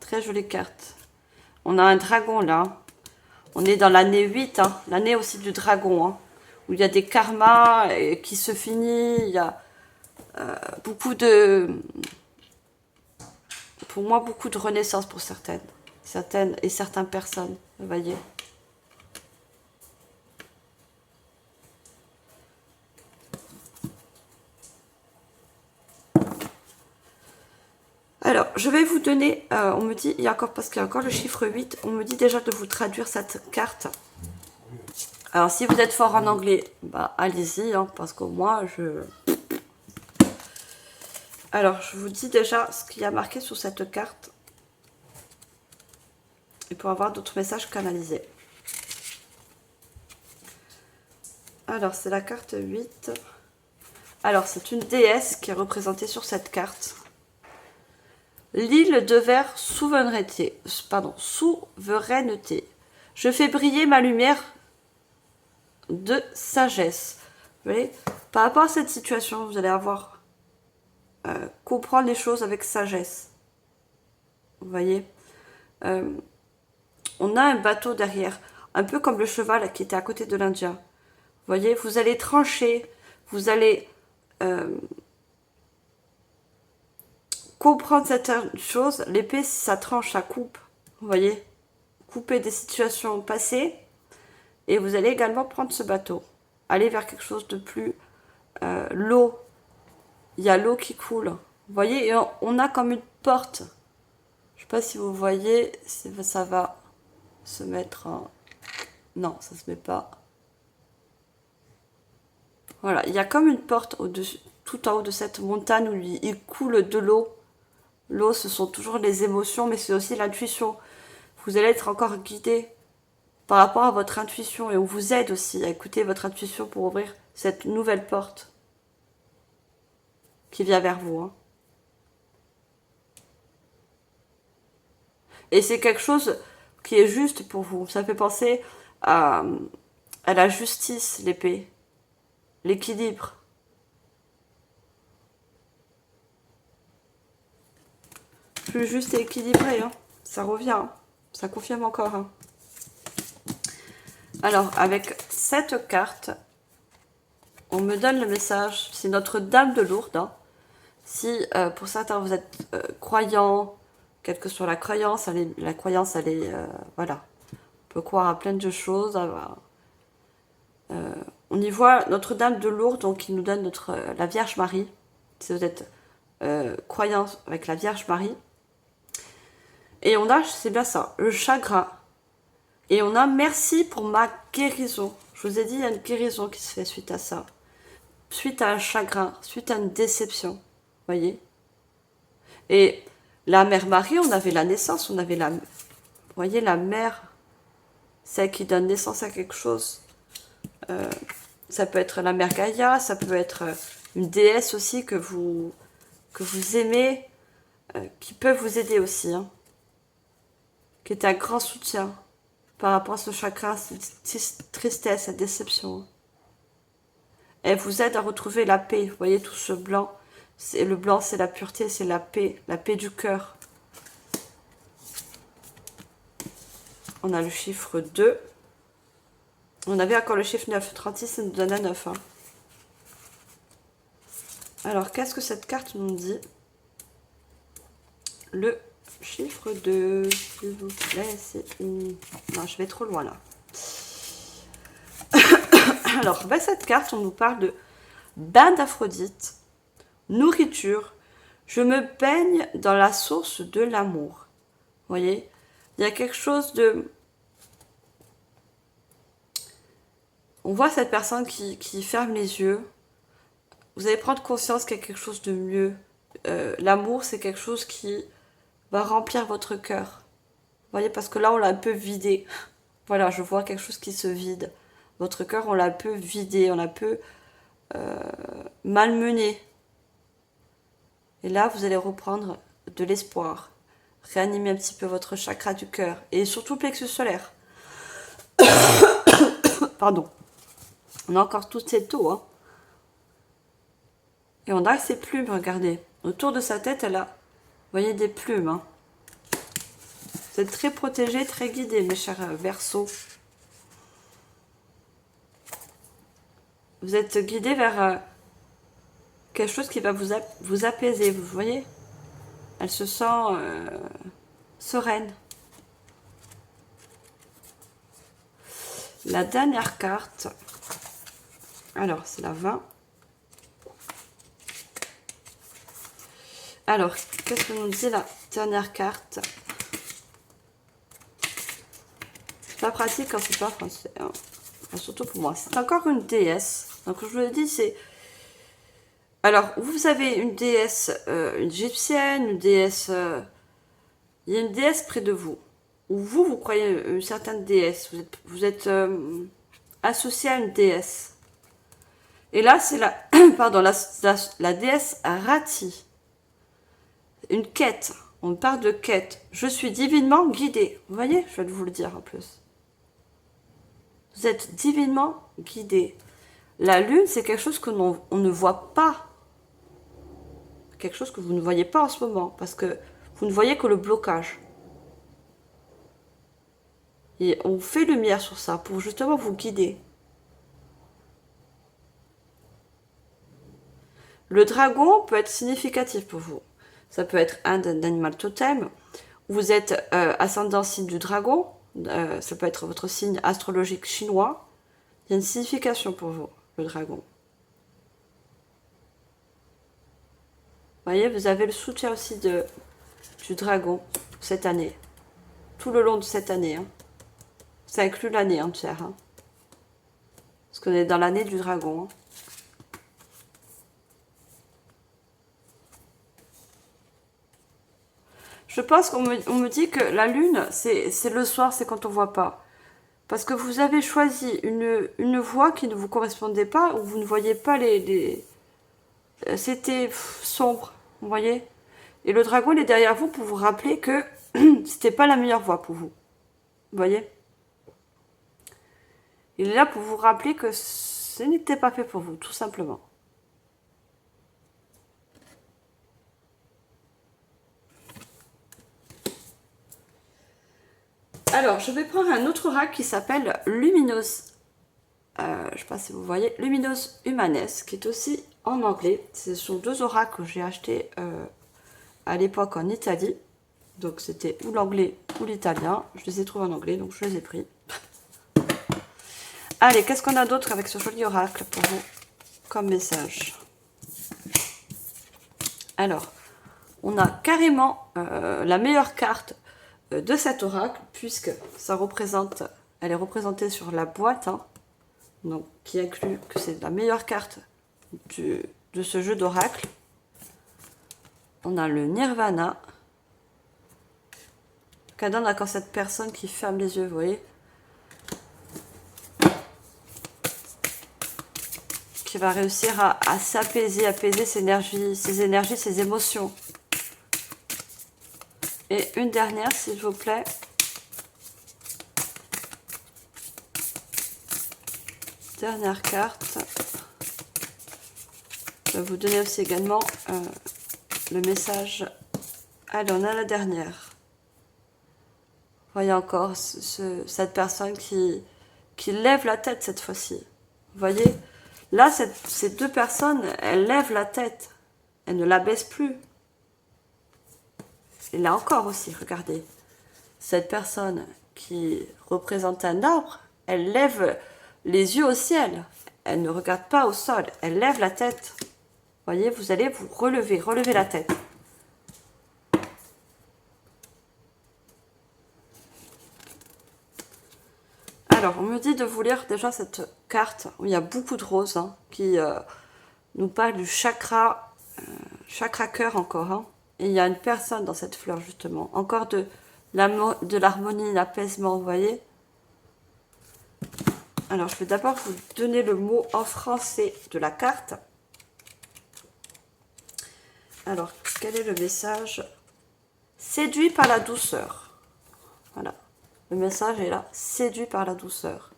Très jolie carte. On a un dragon là. On est dans l'année 8. Hein, l'année aussi du dragon. Hein, où il y a des karmas qui se finissent. beaucoup de... Pour moi, beaucoup de renaissance pour certaines et certaines personnes, vous voyez. Alors, je vais vous donner, on me dit, il y a encore, parce qu'il y a encore le chiffre 8, on me dit déjà de vous traduire cette carte. Alors, si vous êtes fort en anglais, bah, allez-y, hein, parce que moi, Alors, je vous dis déjà ce qu'il y a marqué sur cette carte. Et pour avoir d'autres messages canalisés. Alors, c'est la carte 8. Alors, c'est une déesse qui est représentée sur cette carte. L'île de verre souveraineté. Pardon, souveraineté. Je fais briller ma lumière de sagesse. Vous voyez, par rapport à cette situation, vous allez avoir comprendre les choses avec sagesse. Vous voyez, on a un bateau derrière, un peu comme le cheval qui était à côté de l'Indien. Vous voyez, vous allez trancher, vous allez comprendre certaines choses. L'épée, ça tranche, ça coupe. Vous voyez, couper des situations passées. Et vous allez également prendre ce bateau, aller vers quelque chose de plus l'eau. Il y a l'eau qui coule. Vous voyez, et on a comme une porte. Je sais pas si vous voyez, ça va se mettre en... Non, ça se met pas. Voilà, il y a comme une porte au-dessus, tout en haut de cette montagne où il coule de l'eau. L'eau, ce sont toujours les émotions, mais c'est aussi l'intuition. Vous allez être encore guidé par rapport à votre intuition et on vous aide aussi à écouter votre intuition pour ouvrir cette nouvelle porte qui vient vers vous. Hein. Et c'est quelque chose qui est juste pour vous. Ça fait penser à la justice, l'épée, l'équilibre. Plus juste et équilibré, hein. Ça revient, hein. Ça confirme encore. Hein. Alors, avec cette carte, on me donne le message, c'est notre Dame de Lourdes. Hein. Si pour certains vous êtes croyant, quelle que soit la croyance, la croyance, elle est, voilà, on peut croire à plein de choses. On y voit Notre-Dame de Lourdes, donc qui nous donne la Vierge Marie. Si vous êtes croyant avec la Vierge Marie. Et on a, c'est bien ça, le chagrin. Et on a merci pour ma guérison. Je vous ai dit, il y a une guérison qui se fait suite à ça. Suite à un chagrin, suite à une déception. Voyez. Et la mère Marie, on avait la naissance, on avait vous voyez, la mère, celle qui donne naissance à quelque chose. Ça peut être la mère Gaïa, ça peut être une déesse aussi que vous aimez, qui peut vous aider aussi. Hein. Qui est un grand soutien par rapport à ce chagrin, cette tristesse, cette déception. Elle vous aide à retrouver la paix. Vous voyez tout ce blanc. Le blanc, c'est la pureté, c'est la paix du cœur. On a le chiffre 2. On avait encore le chiffre 9. 36, ça nous donne un 9. Hein. Alors, qu'est-ce que cette carte nous dit? Le chiffre 2, s'il vous plaît, c'est une... Non, je vais trop loin, là. Alors, ben, cette carte, on nous parle de bain d'Aphrodite, nourriture. Je me baigne dans la source de l'amour. Vous voyez, il y a quelque chose de... On voit cette personne qui ferme les yeux. Vous allez prendre conscience qu'il y a quelque chose de mieux. L'amour, c'est quelque chose qui va remplir votre cœur. Vous voyez, parce que là, on l'a un peu vidé. Voilà, je vois quelque chose qui se vide. Votre cœur, on l'a un peu vidé, on l'a un peu malmené. Et là, vous allez reprendre de l'espoir. Réanimer un petit peu votre chakra du cœur. Et surtout le plexus solaire. Pardon. On a encore toutes ces taux. Hein. Et on a ses plumes, regardez. Autour de sa tête, elle a, vous voyez, des plumes. Hein. Vous êtes très protégés, très guidés, mes chers Verseaux. Vous êtes guidés vers quelque chose qui va vous apaiser, vous voyez? Elle se sent sereine. La dernière carte, alors c'est la 20. Alors, qu'est-ce que nous dit la dernière carte? C'est pas pratique quand c'est pas français, hein. Enfin, surtout pour moi. C'est encore une déesse. Donc, je vous l'ai dit, c'est... Alors, vous avez une déesse une égyptienne, une déesse... il y a une déesse près de vous. Ou vous croyez une certaine déesse. Vous êtes associé à une déesse. Et là, c'est la... pardon, la déesse Rati. Une quête. On parle de quête. Je suis divinement guidée. Vous voyez, je vais vous le dire en plus. Vous êtes divinement guidé. La lune, c'est quelque chose que on ne voit pas. Quelque chose que vous ne voyez pas en ce moment. Parce que vous ne voyez que le blocage. Et on fait lumière sur ça pour justement vous guider. Le dragon peut être significatif pour vous. Ça peut être un animal totem. Vous êtes ascendant signe du dragon. Ça peut être votre signe astrologique chinois. Il y a une signification pour vous, le dragon. Vous voyez, vous avez le soutien aussi du dragon cette année. Tout le long de cette année. Hein. Ça inclut l'année entière. Hein. Parce qu'on est dans l'année du dragon. Hein. Je pense qu'on me dit que la lune, c'est le soir, c'est quand on voit pas. Parce que vous avez choisi une voie qui ne vous correspondait pas, où vous ne voyez pas c'était sombre, vous voyez. Et le dragon, il est derrière vous pour vous rappeler que c'était pas la meilleure voie pour vous. Vous voyez. Il est là pour vous rappeler que ce n'était pas fait pour vous, tout simplement. Alors, je vais prendre un autre oracle qui s'appelle Luminos. Je ne sais pas si vous voyez. Luminos Humanes, qui est aussi en anglais. Ce sont deux oracles que j'ai achetés à l'époque en Italie. Donc, c'était ou l'anglais ou l'italien. Je les ai trouvés en anglais, donc je les ai pris. Allez, qu'est-ce qu'on a d'autre avec ce joli oracle pour vous comme message? Alors, on a carrément la meilleure carte de cet oracle, puisque ça représente, elle est représentée sur la boîte, hein, donc qui inclut que c'est la meilleure carte de ce jeu d'oracle. On a le Nirvana. Regardez, on a quand cette personne qui ferme les yeux, vous voyez, qui va réussir à s'apaiser, apaiser ses énergies, ses émotions. Et une dernière, s'il vous plaît. Dernière carte. Je vais vous donner aussi également le message. Allez, on a la dernière. Voyez encore cette personne qui lève la tête cette fois-ci. Vous voyez, là, ces deux personnes, elles lèvent la tête. Elles ne la baissent plus. Et là encore aussi, regardez. Cette personne qui représente un arbre, elle lève les yeux au ciel. Elle ne regarde pas au sol. Elle lève la tête. Vous voyez, vous allez vous relever la tête. Alors, on me dit de vous lire déjà cette carte où il y a beaucoup de roses hein, qui nous parle du chakra cœur encore. Hein. Et il y a une personne dans cette fleur justement. Encore de l'harmonie, l'apaisement, vous voyez. Alors, je vais d'abord vous donner le mot en français de la carte. Alors, quel est le message? Séduit par la douceur. Voilà. Le message est là. Séduit par la douceur.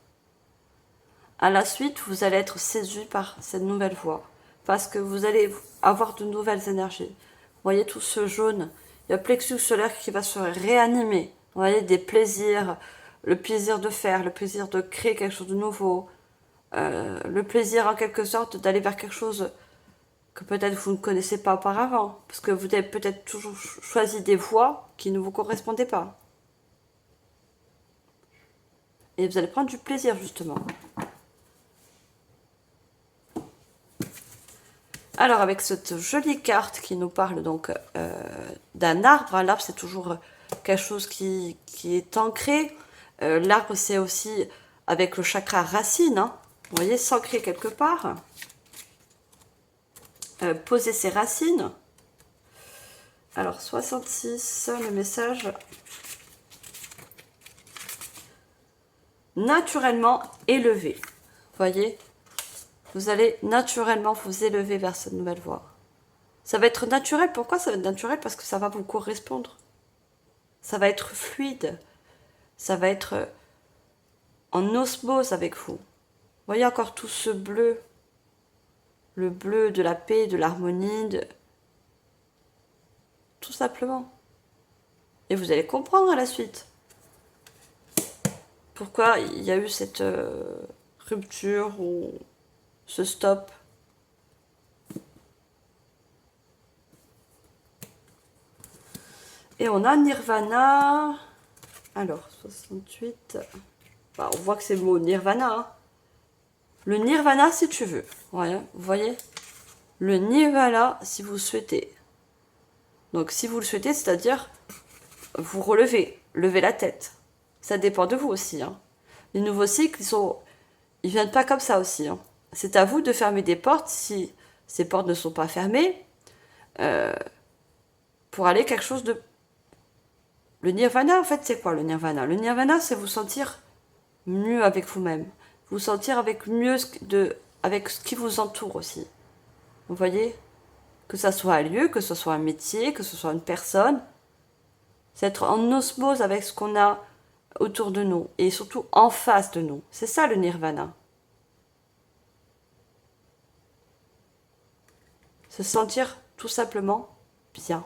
À la suite, vous allez être séduit par cette nouvelle voie. Parce que vous allez avoir de nouvelles énergies. Vous voyez tout ce jaune. Il y a le plexus solaire qui va se réanimer. Vous voyez des plaisirs. Le plaisir de faire, le plaisir de créer quelque chose de nouveau. Le plaisir en quelque sorte d'aller vers quelque chose que peut-être vous ne connaissez pas auparavant, parce que vous avez peut-être toujours choisi des voies qui ne vous correspondaient pas. Et vous allez prendre du plaisir, justement. Alors, avec cette jolie carte qui nous parle donc d'un arbre, l'arbre c'est toujours quelque chose qui est ancré. L'arbre c'est aussi avec le chakra racine, hein. Vous voyez, s'ancrer quelque part. Poser ses racines. Alors, 66, le message. Naturellement élevé. Vous voyez, vous allez naturellement vous élever vers cette nouvelle voie. Ça va être naturel. Pourquoi ça va être naturel? Parce que ça va vous correspondre. Ça va être fluide. Ça va être en osmose avec vous. Vous voyez encore tout ce bleu. Le bleu de la paix, de l'harmonie. Tout simplement. Et vous allez comprendre à la suite pourquoi il y a eu cette rupture ou ce stop. Et on a Nirvana. Alors, 68. Bah, on voit que c'est le mot Nirvana. Hein. Le Nirvana, si tu veux. Ouais, vous voyez? Le Nirvana, si vous souhaitez. Donc, si vous le souhaitez, c'est-à-dire, vous relevez. Levez la tête. Ça dépend de vous aussi. Hein. Les nouveaux cycles, ils viennent pas comme ça aussi. Hein. C'est à vous de fermer des portes si ces portes ne sont pas fermées. Pour aller quelque chose de... Le nirvana, en fait, c'est quoi le nirvana? Le nirvana, c'est vous sentir mieux avec vous-même. Vous sentir avec mieux avec ce qui vous entoure aussi. Vous voyez? Que ça soit un lieu, que ce soit un métier, que ce soit une personne. C'est être en osmose avec ce qu'on a autour de nous. Et surtout en face de nous. C'est ça le nirvana. Se sentir tout simplement bien.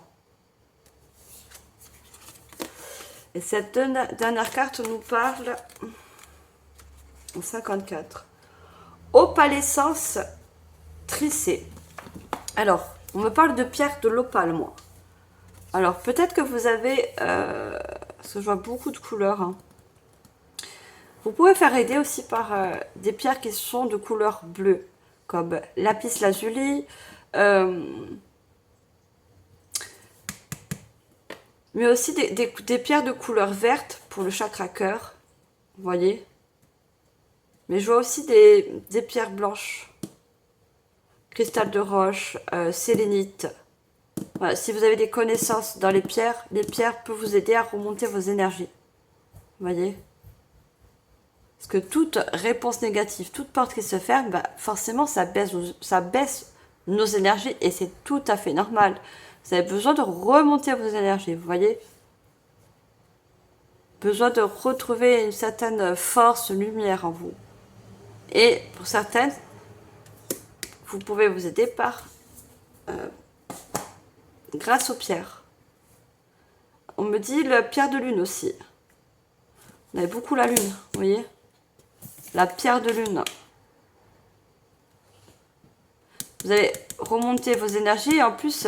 Et cette dernière carte nous parle en 54. Opalescence tricée. Alors, on me parle de pierre de l'opale, moi. Alors, peut-être que vous avez... parce que je vois beaucoup de couleurs. Hein. Vous pouvez faire aider aussi par des pierres qui sont de couleur bleue, comme lapis lazuli, mais aussi des pierres de couleur verte pour le chakra cœur, vous voyez. Mais je vois aussi des pierres blanches, cristal de roche, sélénite. Voilà, si vous avez des connaissances dans les pierres peuvent vous aider à remonter vos énergies, vous voyez. Parce que toute réponse négative, toute porte qui se ferme, bah forcément ça baisse nos énergies et c'est tout à fait normal. Vous avez besoin de remonter vos énergies, vous voyez. Besoin de retrouver une certaine force, lumière en vous. Et pour certaines, vous pouvez vous aider par grâce aux pierres. On me dit la pierre de lune aussi. On avait beaucoup la lune, vous voyez. La pierre de lune. Vous allez remonter vos énergies et en plus,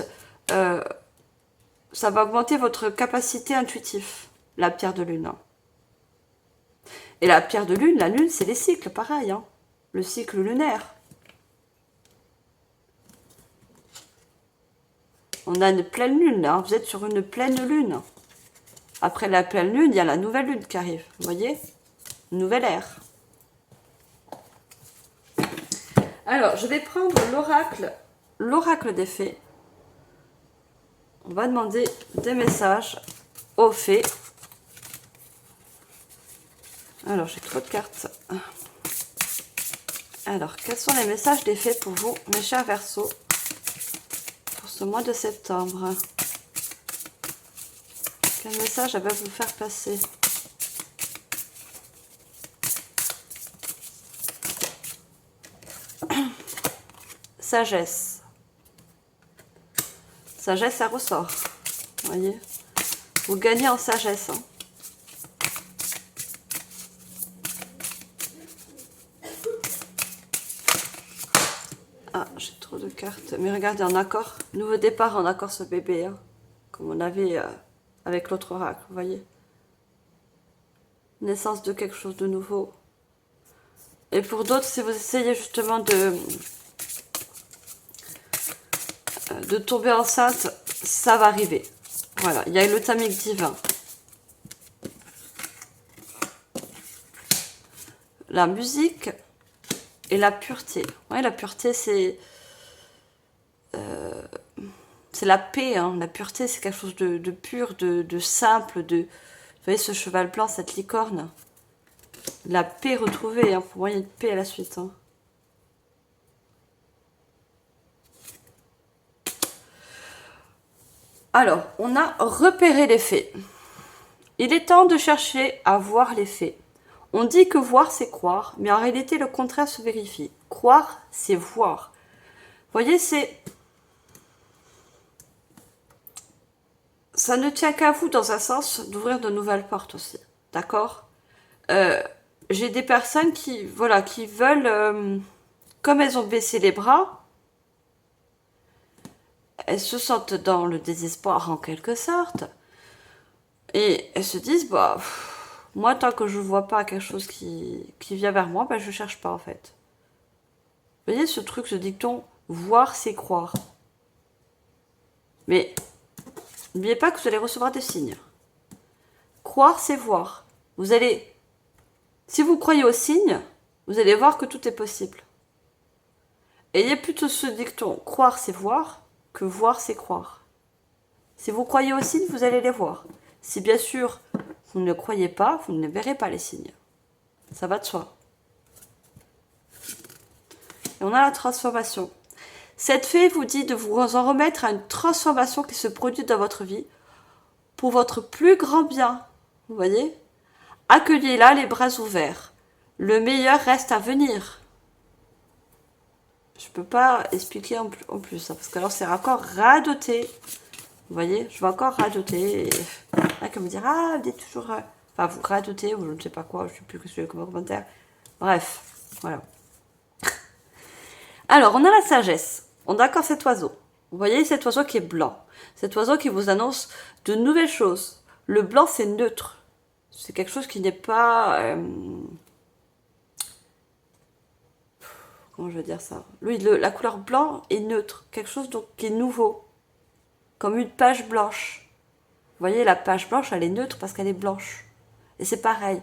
ça va augmenter votre capacité intuitive, la pierre de lune. Et la pierre de lune, la lune, c'est les cycles, pareil. Hein. Le cycle lunaire. On a une pleine lune, là. Vous êtes sur une pleine lune. Après la pleine lune, il y a la nouvelle lune qui arrive. Vous voyez? Une nouvelle ère. Alors, je vais prendre l'oracle des fées. On va demander des messages aux fées. Alors, j'ai trop de cartes. Alors, quels sont les messages des fées pour vous, mes chers Verseaux, pour ce mois de septembre? Quel message elles veulent vous faire passer? Sagesse. Sagesse, ça ressort. Vous voyez? Vous gagnez en sagesse. Hein. Ah, j'ai trop de cartes. Mais regardez, en accord. Nouveau départ en accord ce bébé. Hein, comme on avait avec l'autre oracle, vous voyez. Naissance de quelque chose de nouveau. Et pour d'autres, si vous essayez justement de tomber enceinte, ça va arriver. Voilà, il y a le timing divin. La musique et la pureté. Ouais, la pureté, c'est la paix. Hein. La pureté, c'est quelque chose de pur, de simple. Vous voyez ce cheval blanc, cette licorne. La paix retrouvée. Hein. Pour moi, il y a une paix à la suite. Hein. Alors, on a repéré les faits. Il est temps de chercher à voir les faits. On dit que voir, c'est croire, mais en réalité, le contraire se vérifie. Croire, c'est voir. Vous voyez, ça ne tient qu'à vous, dans un sens, d'ouvrir de nouvelles portes aussi. D'accord J'ai des personnes qui, voilà, qui veulent, comme elles ont baissé les bras, elles se sentent dans le désespoir en quelque sorte, et elles se disent, bah, moi, tant que je vois pas quelque chose qui vient vers moi, bah, je cherche pas en fait. Vous voyez ce truc, ce dicton, voir c'est croire. Mais n'oubliez pas que vous allez recevoir des signes. Croire c'est voir. Vous allez, si vous croyez aux signes, vous allez voir que tout est possible. Ayez plutôt ce dicton, croire c'est voir, que voir c'est croire. Si vous croyez aux signes, vous allez les voir. Si bien sûr vous ne croyez pas, vous ne verrez pas les signes. Ça va de soi. Et on a la transformation. Cette fée vous dit de vous en remettre à une transformation qui se produit dans votre vie pour votre plus grand bien. Vous voyez ? Accueillez-la les bras ouverts. Le meilleur reste à venir. Je peux pas expliquer en plus, hein, parce que alors c'est encore radoté. Vous voyez, je vais encore radoter. Là, comme dire, ah, vous êtes toujours. Enfin, vous radotez, ou je ne sais pas quoi, je ne sais plus que c'est comme commentaire. Bref, voilà. Alors, on a la sagesse. On a encore cet oiseau. Vous voyez cet oiseau qui est blanc. Cet oiseau qui vous annonce de nouvelles choses. Le blanc, c'est neutre. C'est quelque chose qui n'est pas... comment je veux dire ça? Lui, la couleur blanc est neutre. Quelque chose donc, qui est nouveau. Comme une page blanche. Vous voyez, la page blanche, elle est neutre parce qu'elle est blanche. Et c'est pareil.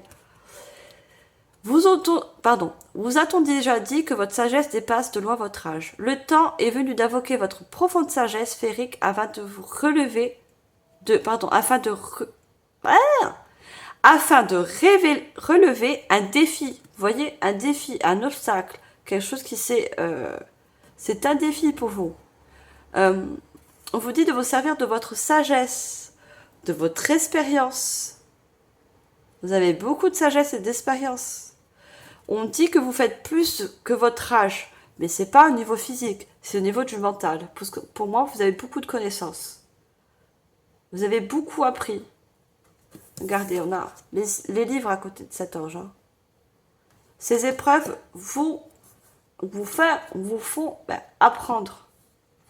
Vous a-t-on déjà dit que votre sagesse dépasse de loin votre âge? Le temps est venu d'invoquer votre profonde sagesse féerique afin de vous relever afin de relever un défi. Vous voyez, un défi, un obstacle, quelque chose qui c'est un défi pour vous. On vous dit de vous servir de votre sagesse, de votre expérience. Vous avez beaucoup de sagesse et d'expérience. On dit que vous faites plus que votre âge, mais c'est pas au niveau physique, c'est au niveau du mental. Parce que pour moi, vous avez beaucoup de connaissances. Vous avez beaucoup appris. Regardez, on a les livres à côté de cet ange. Hein. Ces épreuves vous font apprendre.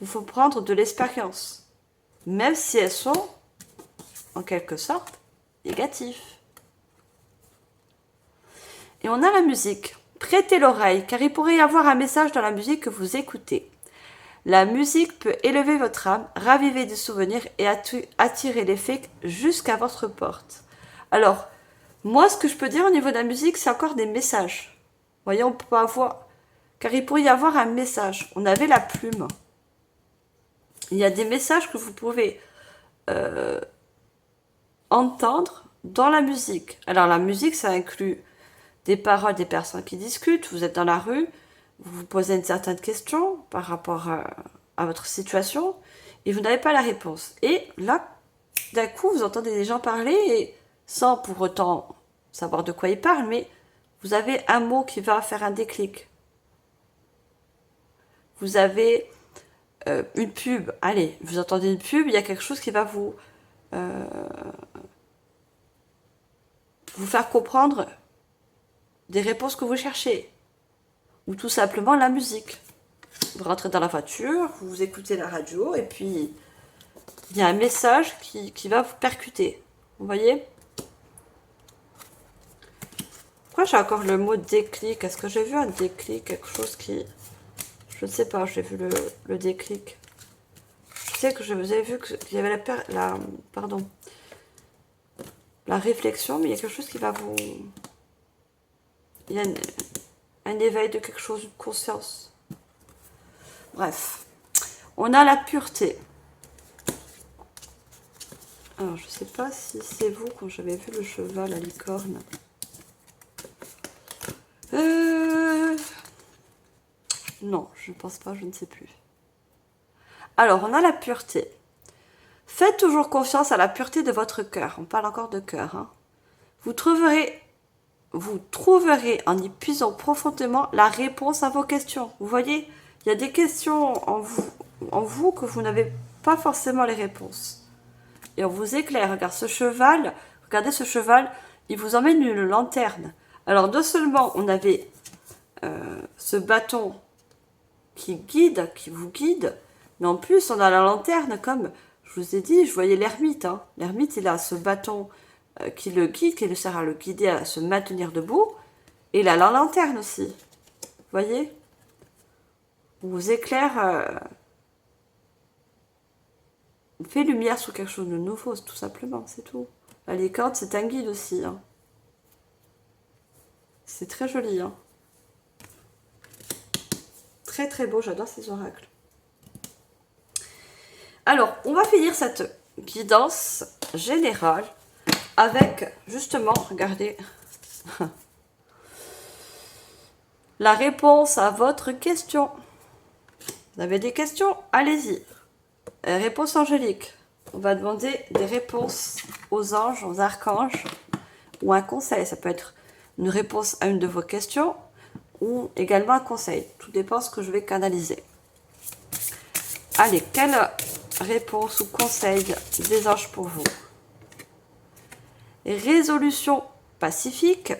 Vous font prendre de l'expérience. Même si elles sont, en quelque sorte, négatives. Et on a la musique. Prêtez l'oreille, car il pourrait y avoir un message dans la musique que vous écoutez. La musique peut élever votre âme, raviver des souvenirs et attirer les faits jusqu'à votre porte. Alors, moi, ce que je peux dire au niveau de la musique, c'est encore des messages. Vous voyez, on peut avoir... Car il pourrait y avoir un message. On avait la plume. Il y a des messages que vous pouvez entendre dans la musique. Alors, la musique, ça inclut des paroles des personnes qui discutent, vous êtes dans la rue, vous vous posez une certaine question par rapport à votre situation et vous n'avez pas la réponse. Et là, d'un coup, vous entendez des gens parler et sans pour autant savoir de quoi ils parlent, mais vous avez un mot qui va faire un déclic. Vous avez une pub, allez, vous entendez une pub, il y a quelque chose qui va vous faire comprendre des réponses que vous cherchez. Ou tout simplement la musique. Vous rentrez dans la voiture, vous écoutez la radio, et puis il y a un message qui va vous percuter. Vous voyez? Pourquoi j'ai encore le mot déclic? Est-ce que j'ai vu un déclic? Quelque chose qui... Je ne sais pas, j'ai vu le déclic. Je sais que je vous ai vu qu'il y avait pardon, la réflexion, mais il y a quelque chose qui va vous... Il y a un éveil de quelque chose, une conscience. Bref. On a la pureté. Alors, je ne sais pas si c'est vous, quand j'avais vu le cheval, la licorne. Non, je ne pense pas, je ne sais plus. Alors, on a la pureté. Faites toujours confiance à la pureté de votre cœur. On parle encore de cœur. Hein. Vous trouverez en y puisant profondément la réponse à vos questions. Vous voyez, il y a des questions en vous que vous n'avez pas forcément les réponses. Et on vous éclaire. Regarde ce cheval. Regardez ce cheval. Il vous emmène une lanterne. Alors, non seulement on avait ce bâton qui vous guide, mais en plus on a la lanterne, comme je vous ai dit, je voyais l'ermite. Hein. L'ermite, il a ce bâton qui le guide, qui le sert à le guider à se maintenir debout, et il a la lanterne aussi. Vous voyez? On vous éclaire, on fait lumière sur quelque chose de nouveau, tout simplement, c'est tout. La licorne, c'est un guide aussi. Hein. C'est très joli. Hein. Très très beau, j'adore ces oracles. Alors, on va finir cette guidance générale avec, justement, regardez, la réponse à votre question. Vous avez des questions? Allez-y. Réponse angélique. On va demander des réponses aux anges, aux archanges, ou un conseil. Ça peut être une réponse à une de vos questions, ou également un conseil. Tout dépend de ce que je vais canaliser. Allez, quelle réponse ou conseil des anges pour vous? Résolution pacifique.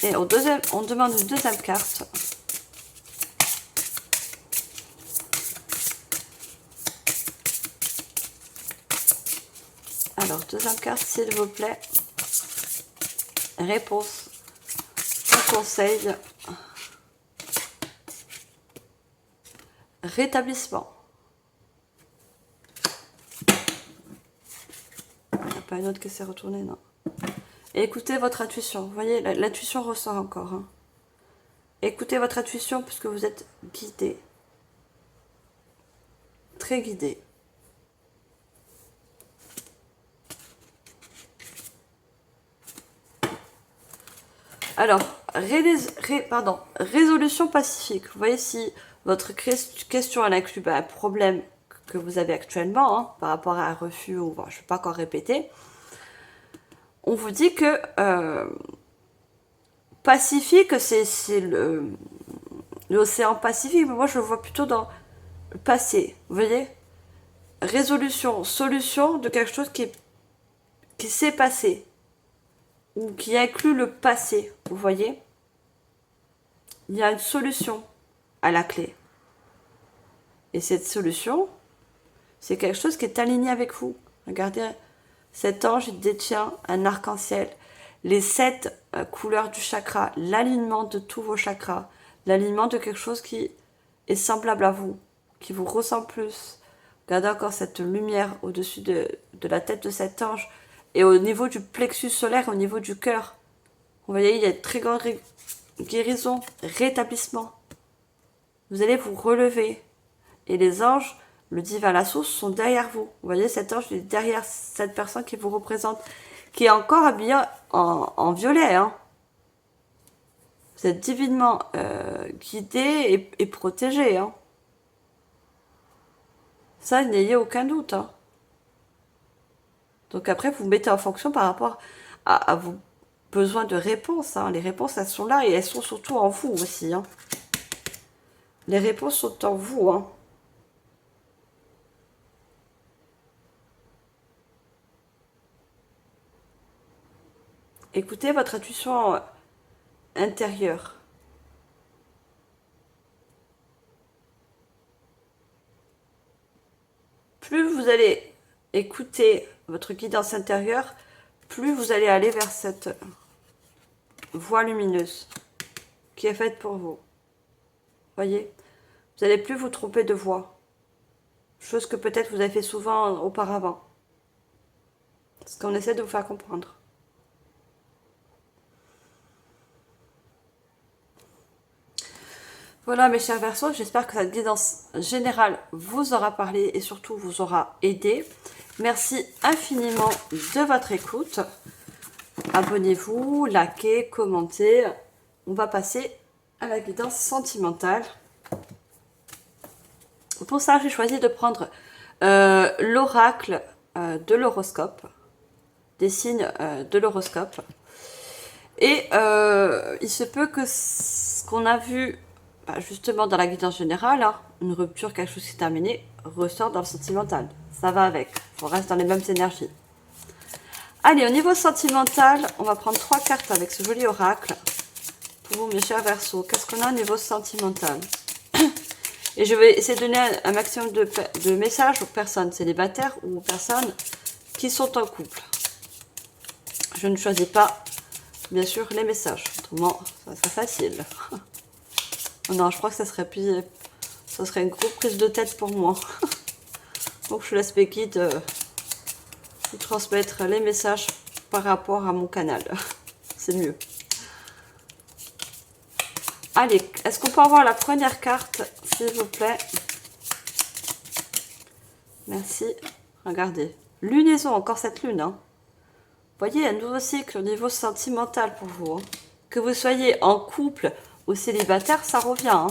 Et on demande une deuxième carte. Alors, deuxième carte, s'il vous plaît. Réponse ou conseil. Rétablissement. Il n'y a pas une autre qui s'est retournée, non. Et écoutez votre intuition. Vous voyez, l'intuition ressort encore. Hein. Écoutez votre intuition puisque vous êtes guidé. Très guidé. Alors, résolution pacifique. Vous voyez, si votre question elle inclut un problème que vous avez actuellement, hein, par rapport à un refus, ou bon, je ne vais pas encore répéter, on vous dit que Pacifique, c'est l'océan Pacifique, mais moi je le vois plutôt dans le passé. Vous voyez? Résolution, solution de quelque chose qui s'est passé, ou qui inclut le passé. Vous voyez? Il y a une solution à la clé. Et cette solution, c'est quelque chose qui est aligné avec vous. Regardez, cet ange, il détient un arc-en-ciel. Les 7 couleurs du chakra, l'alignement de tous vos chakras, l'alignement de quelque chose qui est semblable à vous, qui vous ressemble plus. Regardez encore cette lumière au-dessus de la tête de cet ange et au niveau du plexus solaire, au niveau du cœur. Vous voyez, il y a une très grande guérison, rétablissement. Vous allez vous relever. Et les anges, le divin, la source, sont derrière vous. Vous voyez, cet ange est derrière cette personne qui vous représente, qui est encore habillée en violet. Hein. Vous êtes divinement guidé et protégé. Hein. Ça, n'ayez aucun doute. Hein. Donc après, vous mettez en fonction par rapport à vos besoins de réponses. Hein. Les réponses, elles sont là et elles sont surtout en vous aussi. Hein. Les réponses sont en vous. Hein. Écoutez votre intuition intérieure. Plus vous allez écouter votre guidance intérieure, plus vous allez aller vers cette voie lumineuse qui est faite pour vous. Voyez, vous n'allez plus vous tromper de voie. Chose que peut-être vous avez fait souvent auparavant. C'est ce qu'on essaie de vous faire comprendre. Voilà mes chers Verseaux, j'espère que cette guidance générale vous aura parlé et surtout vous aura aidé. Merci infiniment de votre écoute. Abonnez-vous, likez, commentez. On va passer à la guidance sentimentale. Pour ça, j'ai choisi de prendre l'oracle de l'horoscope, des signes de l'horoscope. Et il se peut que ce qu'on a vu justement dans la guidance générale, hein, une rupture, quelque chose qui est terminé, ressort dans le sentimental. Ça va avec, on reste dans les mêmes énergies. Allez, au niveau sentimental, on va prendre 3 cartes avec ce joli oracle. Pour vous, mes chers Verseaux, qu'est-ce qu'on a au niveau sentimental? Et je vais essayer de donner un maximum de messages aux personnes célibataires ou aux personnes qui sont en couple. Je ne choisis pas, bien sûr, les messages. Autrement, ça serait facile. Non, je crois que ça serait une grosse prise de tête pour moi. Donc je laisse mes guides transmettre les messages par rapport à mon canal. C'est mieux. Allez, est-ce qu'on peut avoir la première carte, s'il vous plaît? Merci. Regardez. Lunaison, encore cette lune. Hein. Vous voyez, un nouveau cycle au niveau sentimental pour vous. Hein. Que vous soyez en couple ou célibataire, ça revient. Hein.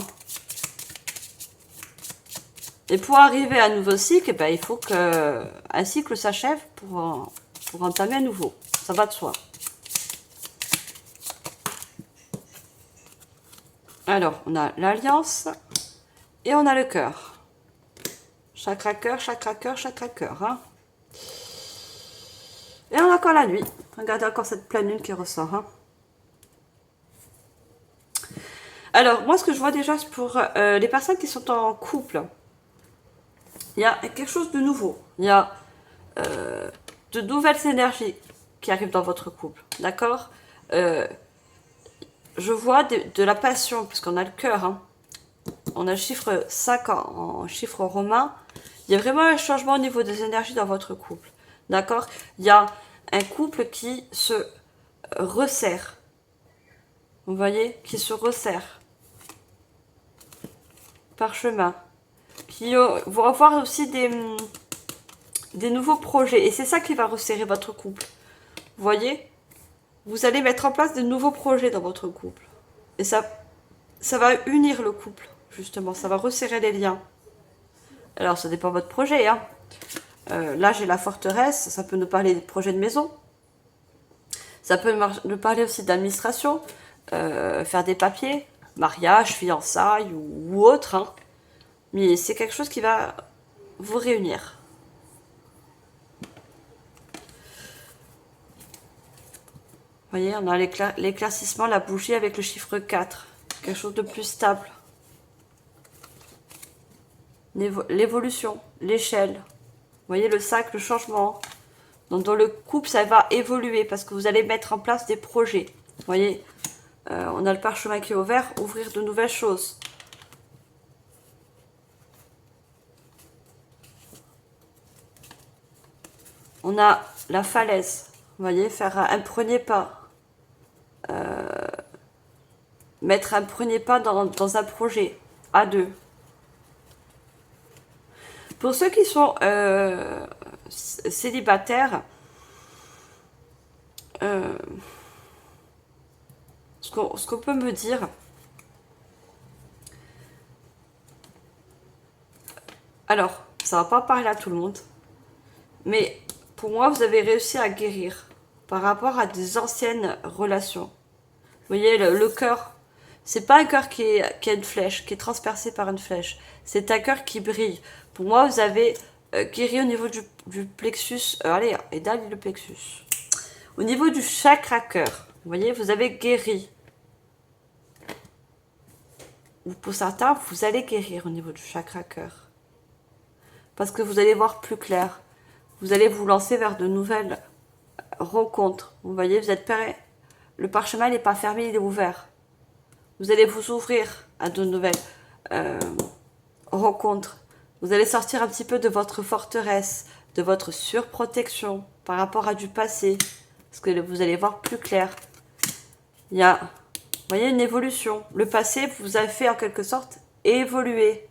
Et pour arriver à un nouveau cycle, ben, il faut qu'un cycle s'achève pour entamer un nouveau. Ça va de soi. Alors, on a l'alliance et on a le cœur. Chakra cœur, chakra cœur, chakra cœur. Hein. Et on a encore la nuit. Regardez encore cette pleine lune qui ressort. Hein. Alors, moi, ce que je vois déjà, c'est pour les personnes qui sont en couple, il y a quelque chose de nouveau. Il y a de nouvelles énergies qui arrivent dans votre couple. D'accord je vois de la passion, puisqu'on a le cœur. Hein. On a le chiffre 5 en chiffre romain. Il y a vraiment un changement au niveau des énergies dans votre couple. D'accord? Il y a un couple qui se resserre. Vous voyez? Qui se resserre. Parchemin. Qui vont avoir aussi des nouveaux projets. Et c'est ça qui va resserrer votre couple. Vous voyez? Vous allez mettre en place de nouveaux projets dans votre couple. Et ça va unir le couple, justement. Ça va resserrer les liens. Alors, ça dépend de votre projet. Hein. Là, j'ai la forteresse. Ça peut nous parler de projets de maison. Ça peut nous parler aussi d'administration. Faire des papiers. Mariage, fiançailles ou autre. Hein. Mais c'est quelque chose qui va vous réunir. Vous voyez, on a l'éclaircissement, la bougie avec le chiffre 4. Quelque chose de plus stable. L'évolution, l'échelle. Vous voyez, le sac, le changement. Donc, dans le couple, ça va évoluer parce que vous allez mettre en place des projets. Vous voyez, on a le parchemin qui est ouvert, ouvrir de nouvelles choses. On a la falaise. Vous voyez, faire un premier pas. Mettre un premier pas dans un projet à deux. Pour ceux qui sont célibataires, ce qu'on peut me dire, alors, ça va pas parler à tout le monde, mais pour moi, vous avez réussi à guérir par rapport à des anciennes relations. Vous voyez, le cœur, c'est pas un cœur qui a une flèche, qui est transpercé par une flèche. C'est un cœur qui brille. Pour moi, vous avez guéri au niveau du plexus. Allez, et d'aller le plexus. Au niveau du chakra cœur, vous voyez, vous avez guéri. Ou pour certains, vous allez guérir au niveau du chakra cœur. Parce que vous allez voir plus clair. Vous allez vous lancer vers de nouvelles rencontres. Vous voyez, vous êtes prêts. Le parchemin n'est pas fermé, il est ouvert. Vous allez vous ouvrir à de nouvelles rencontres. Vous allez sortir un petit peu de votre forteresse, de votre surprotection par rapport à du passé. Parce que vous allez voir plus clair. Il y a, vous voyez, une évolution. Le passé vous a fait en quelque sorte évoluer.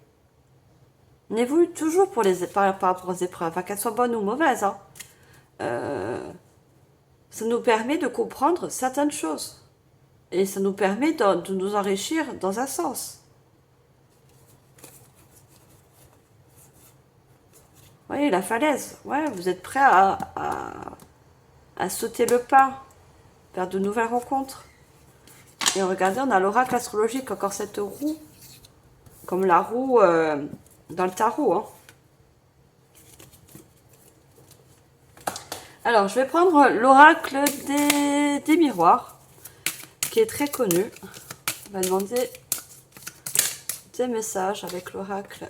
On évolue toujours par rapport aux épreuves, hein, qu'elles soient bonnes ou mauvaises. Hein. Ça nous permet de comprendre certaines choses. Et ça nous permet de nous enrichir dans un sens. Vous voyez, la falaise. Ouais, vous êtes prêt à sauter le pas vers de nouvelles rencontres. Et regardez, on a l'oracle astrologique, encore cette roue. Comme la roue dans le tarot. Hein. Alors, je vais prendre l'oracle des miroirs, qui est très connu. On va demander des messages avec l'oracle.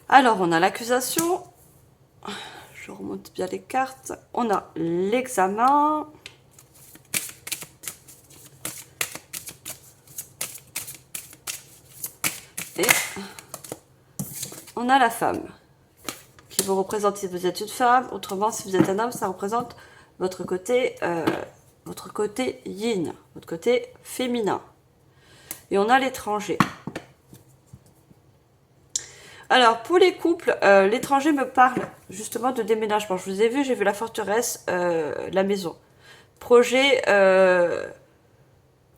Alors, on a l'accusation. Je remonte bien les cartes. On a l'examen. Et on a la femme qui vous représente si vous êtes une femme. Autrement, si vous êtes un homme, ça représente votre côté yin, votre côté féminin. Et on a l'étranger. Alors, pour les couples, l'étranger me parle justement de déménagement. Je vous ai vu, j'ai vu la forteresse, la maison. Projet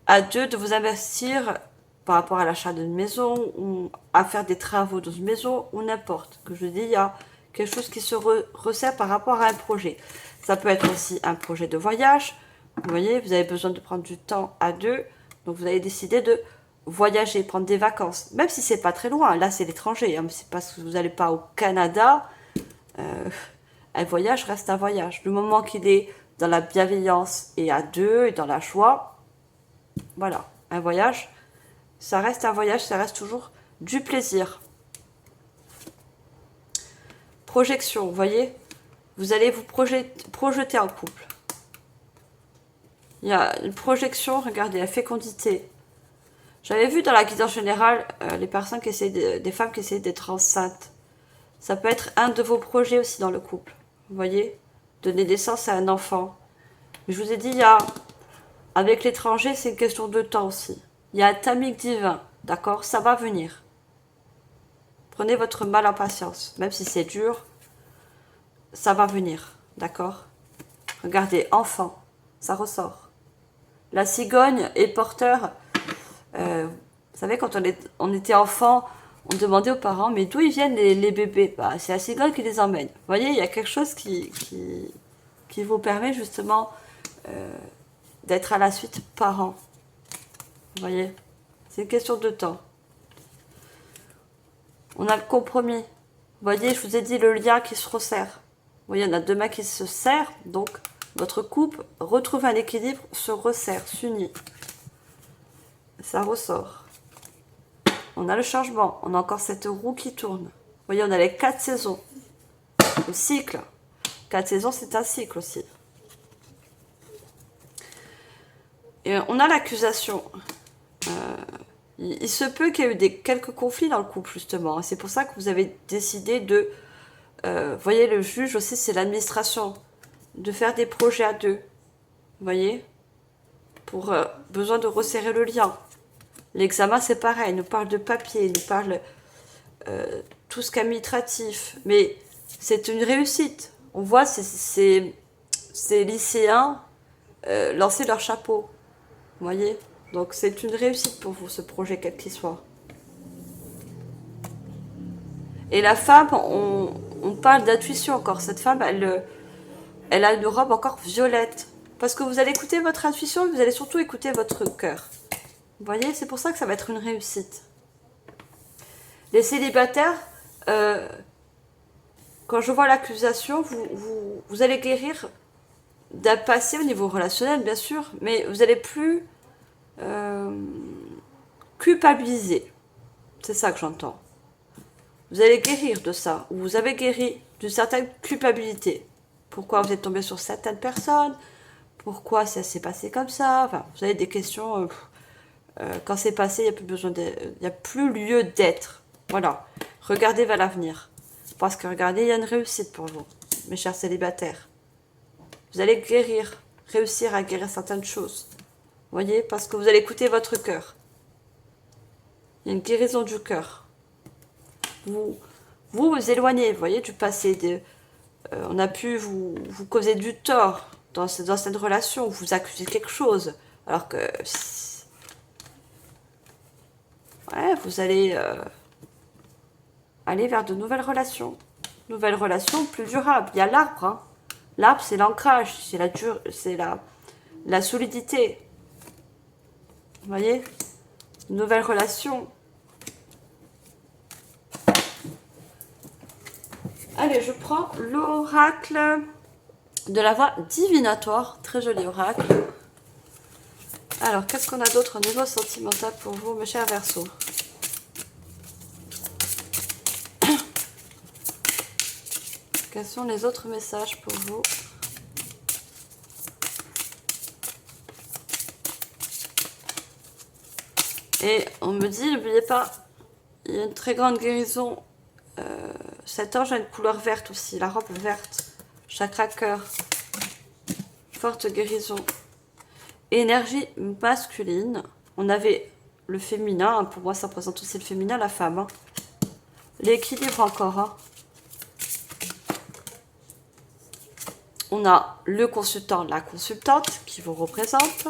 à deux de vous investir par rapport à l'achat d'une maison ou à faire des travaux dans une maison ou n'importe. Que je dis, il y a quelque chose qui se resserre par rapport à un projet. Ça peut être aussi un projet de voyage. Vous voyez, vous avez besoin de prendre du temps à deux. Donc, vous avez décidé de voyager, prendre des vacances. Même si c'est pas très loin. Là, c'est l'étranger. Hein, c'est parce que vous n'allez pas au Canada. Un voyage reste un voyage. Du moment qu'il est dans la bienveillance et à deux et dans la joie, voilà, un voyage, ça reste un voyage, ça reste toujours du plaisir. Projection, vous voyez, vous allez vous projeter en couple. Il y a une projection, regardez, la fécondité. J'avais vu dans la guidance générale les personnes qui essaient des femmes qui essaient d'être enceintes. Ça peut être un de vos projets aussi dans le couple. Vous voyez, donner naissance à un enfant. Mais je vous ai dit, il y a, avec l'étranger, c'est une question de temps aussi. Il y a un timing divin, d'accord? Ça va venir. Prenez votre mal en patience, même si c'est dur, ça va venir, d'accord? Regardez, enfant, ça ressort. La cigogne est porteur. Vous savez, quand on était enfant, on demandait aux parents, mais d'où ils viennent les bébés? Bah, c'est la cigogne qui les emmène. Vous voyez, il y a quelque chose qui vous permet justement d'être à la suite parent. Vous voyez, c'est une question de temps. On a le compromis. Vous voyez, je vous ai dit le lien qui se resserre. Vous voyez, on a deux mains qui se serrent, donc votre couple retrouve un équilibre, se resserre, s'unit. Ça ressort. On a le changement, on a encore cette roue qui tourne. Vous voyez, on a les 4 saisons. Le cycle. 4 saisons, c'est un cycle aussi. Et on a l'accusation. Il se peut qu'il y ait eu quelques conflits dans le couple, justement. C'est pour ça que vous avez décidé de... vous voyez, le juge aussi, c'est l'administration. De faire des projets à deux. Vous voyez? Pour besoin de resserrer le lien. L'examen, c'est pareil. Il nous parle de papier, il nous parle tout ce qu'administratif. Mais c'est une réussite. On voit ces lycéens lancer leur chapeau. Vous voyez? Donc c'est une réussite pour vous, ce projet, quel qu'il soit. Et la femme, on parle d'intuition encore. Cette femme, elle a une robe encore violette. Parce que vous allez écouter votre intuition et vous allez surtout écouter votre cœur. Vous voyez, c'est pour ça que ça va être une réussite. Les célibataires, quand je vois l'accusation, vous allez guérir d'un passé au niveau relationnel, bien sûr, mais vous allez plus culpabiliser. C'est ça que j'entends. Vous allez guérir de ça, ou vous avez guéri d'une certaine culpabilité. Pourquoi vous êtes tombé sur certaines personnes? Pourquoi ça s'est passé comme ça? Enfin, vous avez des questions. Quand c'est passé, il n'y a plus besoin il n'y a plus lieu d'être. Voilà. Regardez vers l'avenir. Parce que regardez, il y a une réussite pour vous, mes chers célibataires. Vous allez guérir, réussir à guérir certaines choses. Vous voyez? Parce que vous allez écouter votre cœur. Il y a une guérison du cœur. Vous éloignez, vous voyez, du passé. On a pu vous causer du tort dans ces anciennes relations, vous accusez quelque chose. Alors que... ouais, vous allez aller vers de nouvelles relations. Nouvelles relations plus durables. Il y a l'arbre. Hein. L'arbre, c'est l'ancrage, c'est la solidité. Vous voyez? Une nouvelle relation. Allez, je prends l'oracle de la voix divinatoire. Très joli oracle. Alors, qu'est-ce qu'on a d'autre au niveau sentimental pour vous, mes chers Verseaux? Quels sont les autres messages pour vous? Et on me dit, n'oubliez pas, il y a une très grande guérison. Cet ange a une couleur verte aussi, la robe verte. Chakra cœur. Forte guérison. Énergie masculine. On avait le féminin, hein, pour moi ça représente aussi le féminin, la femme. Hein. L'équilibre encore. Hein. On a le consultant, la consultante qui vous représente.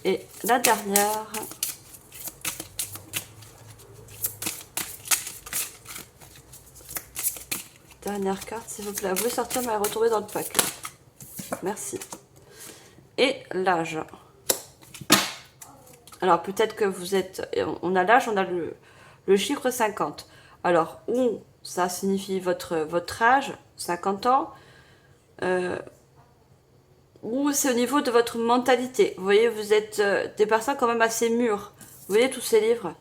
Et la dernière... dernière carte, s'il vous plaît. Vous voulez sortir, mais retomber dans le pack. Merci. Et l'âge. Alors, peut-être que vous êtes... On a l'âge, on a le chiffre 50. Alors, où ça signifie votre âge, 50 ans, ou c'est au niveau de votre mentalité. Vous voyez, vous êtes des personnes quand même assez mûres. Vous voyez tous ces livres.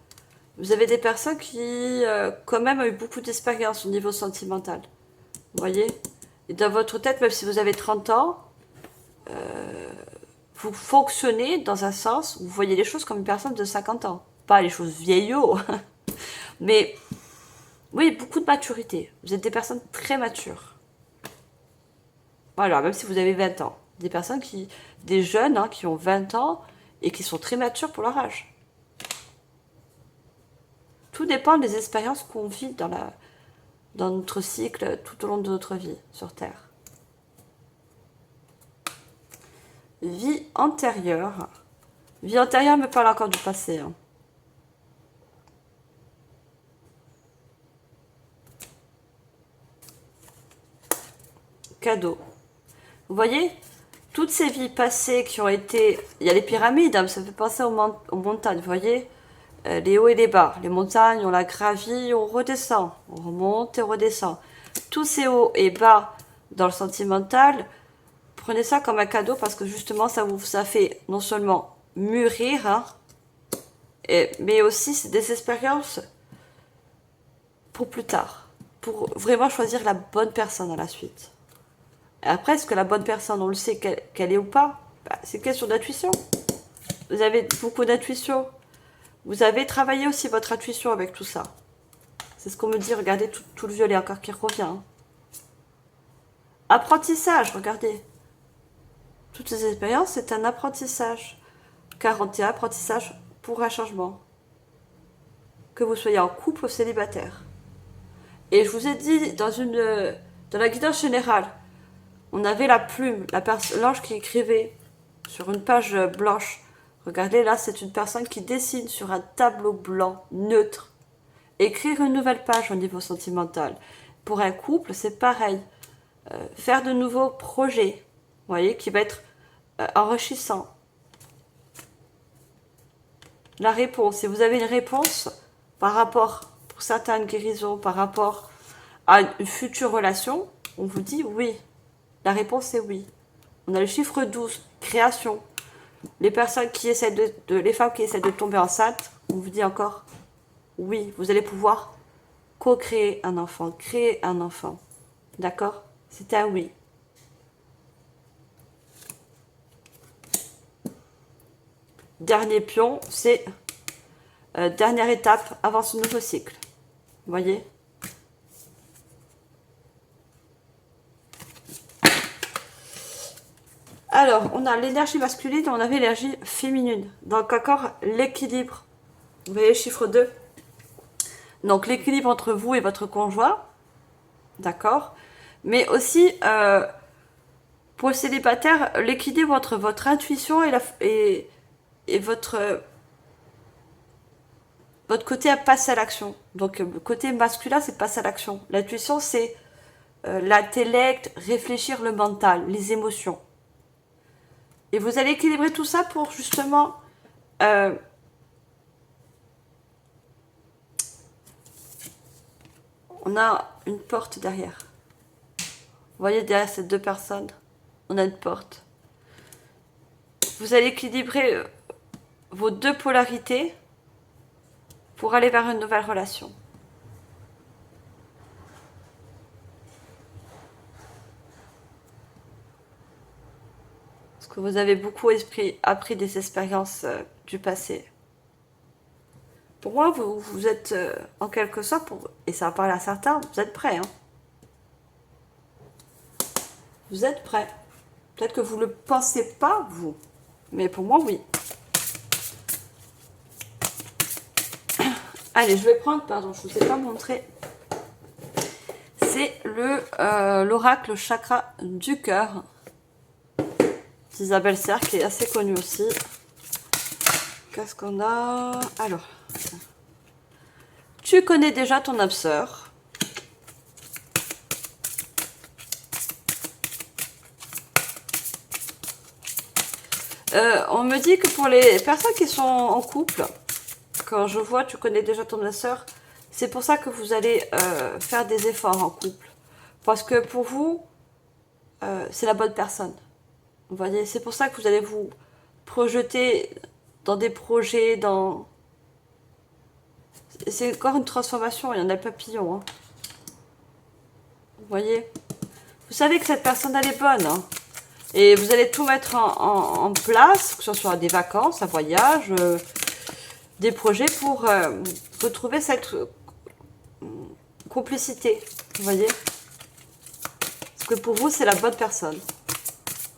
Vous avez des personnes qui, quand même, ont eu beaucoup d'expérience au niveau sentimental. Vous voyez? Et dans votre tête, même si vous avez 30 ans, vous fonctionnez dans un sens où vous voyez les choses comme une personne de 50 ans. Pas les choses vieillots, mais oui, beaucoup de maturité. Vous êtes des personnes très matures. Voilà, même si vous avez 20 ans. Des jeunes hein, qui ont 20 ans et qui sont très matures pour leur âge. Tout dépend des expériences qu'on vit dans notre cycle tout au long de notre vie sur Terre. Vie antérieure. Vie antérieure me parle encore du passé. Hein. Cadeau. Vous voyez, toutes ces vies passées qui ont été... Il y a les pyramides, hein, ça me fait penser aux montagnes, vous voyez, les hauts et les bas. Les montagnes, on la gravit, on redescend. On remonte et on redescend. Tous ces hauts et bas dans le sentimental, prenez ça comme un cadeau parce que justement, ça fait non seulement mûrir, hein, mais aussi c'est des expériences pour plus tard. Pour vraiment choisir la bonne personne à la suite. Après, est-ce que la bonne personne, on le sait qu'elle est ou pas? C'est une question d'intuition. Vous avez beaucoup d'intuition. Vous avez travaillé aussi votre intuition avec tout ça. C'est ce qu'on me dit. Regardez, tout le violet encore qui revient. Hein. Apprentissage, regardez. Toutes ces expériences, c'est un apprentissage. 41, apprentissage pour un changement. Que vous soyez en couple ou célibataire. Et je vous ai dit, dans la guidance générale, on avait la plume, l'ange qui écrivait sur une page blanche. Regardez, là, c'est une personne qui dessine sur un tableau blanc, neutre. Écrire une nouvelle page au niveau sentimental. Pour un couple, c'est pareil. Faire de nouveaux projets, vous voyez, qui va être enrichissant. La réponse, si vous avez une réponse par rapport, pour certaines guérisons, par rapport à une future relation, on vous dit oui. La réponse est oui. On a le chiffre 12, création. Les personnes qui essaient les femmes qui essaient de tomber enceinte, on vous dit encore oui, vous allez pouvoir co-créer un enfant, créer un enfant. D'accord? C'est un oui. Dernier pion, c'est dernière étape avant ce nouveau cycle. Vous voyez? Alors, on a l'énergie masculine et on avait l'énergie féminine. Donc, encore l'équilibre. Vous voyez le chiffre 2. Donc, l'équilibre entre vous et votre conjoint. D'accord? Mais aussi, pour le célibataire, l'équilibre entre votre intuition et votre côté à passer à l'action. Donc, le côté masculin, c'est passer à l'action. L'intuition, c'est l'intellect, réfléchir, le mental, les émotions. Et vous allez équilibrer tout ça pour justement on a une porte derrière. Vous voyez derrière ces deux personnes, on a une porte. Vous allez équilibrer vos deux polarités pour aller vers une nouvelle relation. Parce que vous avez beaucoup appris des expériences du passé. Pour moi, vous êtes en quelque sorte, et ça va parler à certains, vous êtes prêts. Hein. Vous êtes prêts. Peut-être que vous ne le pensez pas, vous. Mais pour moi, oui. Allez, je vais prendre, pardon, je ne vous ai pas montré. C'est l'oracle chakra du cœur d'Isabelle Serre, qui est assez connue aussi. Qu'est-ce qu'on a? Alors, tu connais déjà ton âme sœur. On me dit que pour les personnes qui sont en couple, quand je vois tu connais déjà ton âme sœur, c'est pour ça que vous allez faire des efforts en couple. Parce que pour vous, c'est la bonne personne. Vous voyez, c'est pour ça que vous allez vous projeter dans des projets, dans... C'est encore une transformation, il y en a le papillon. Hein. Vous voyez? Vous savez que cette personne, elle est bonne. Hein. Et vous allez tout mettre en place, que ce soit des vacances, un voyage, des projets pour retrouver cette complicité. Vous voyez? Parce que pour vous, c'est la bonne personne.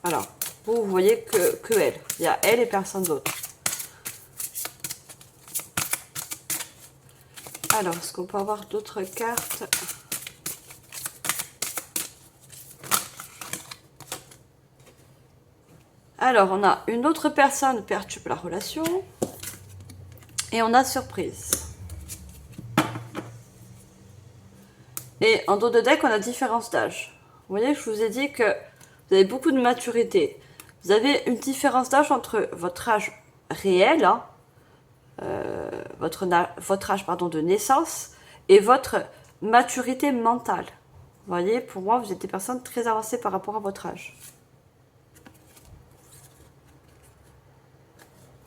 Alors, vous voyez que elle. Il y a elle et personne d'autre. Alors, est-ce qu'on peut avoir d'autres cartes? Alors, on a une autre personne perturbe la relation. Et on a surprise. Et en dos de deck, on a différence d'âge. Vous voyez, je vous ai dit que vous avez beaucoup de maturité. Vous avez une différence d'âge entre votre âge réel, hein, votre âge de naissance, et votre maturité mentale. Vous voyez, pour moi, vous êtes des personnes très avancées par rapport à votre âge.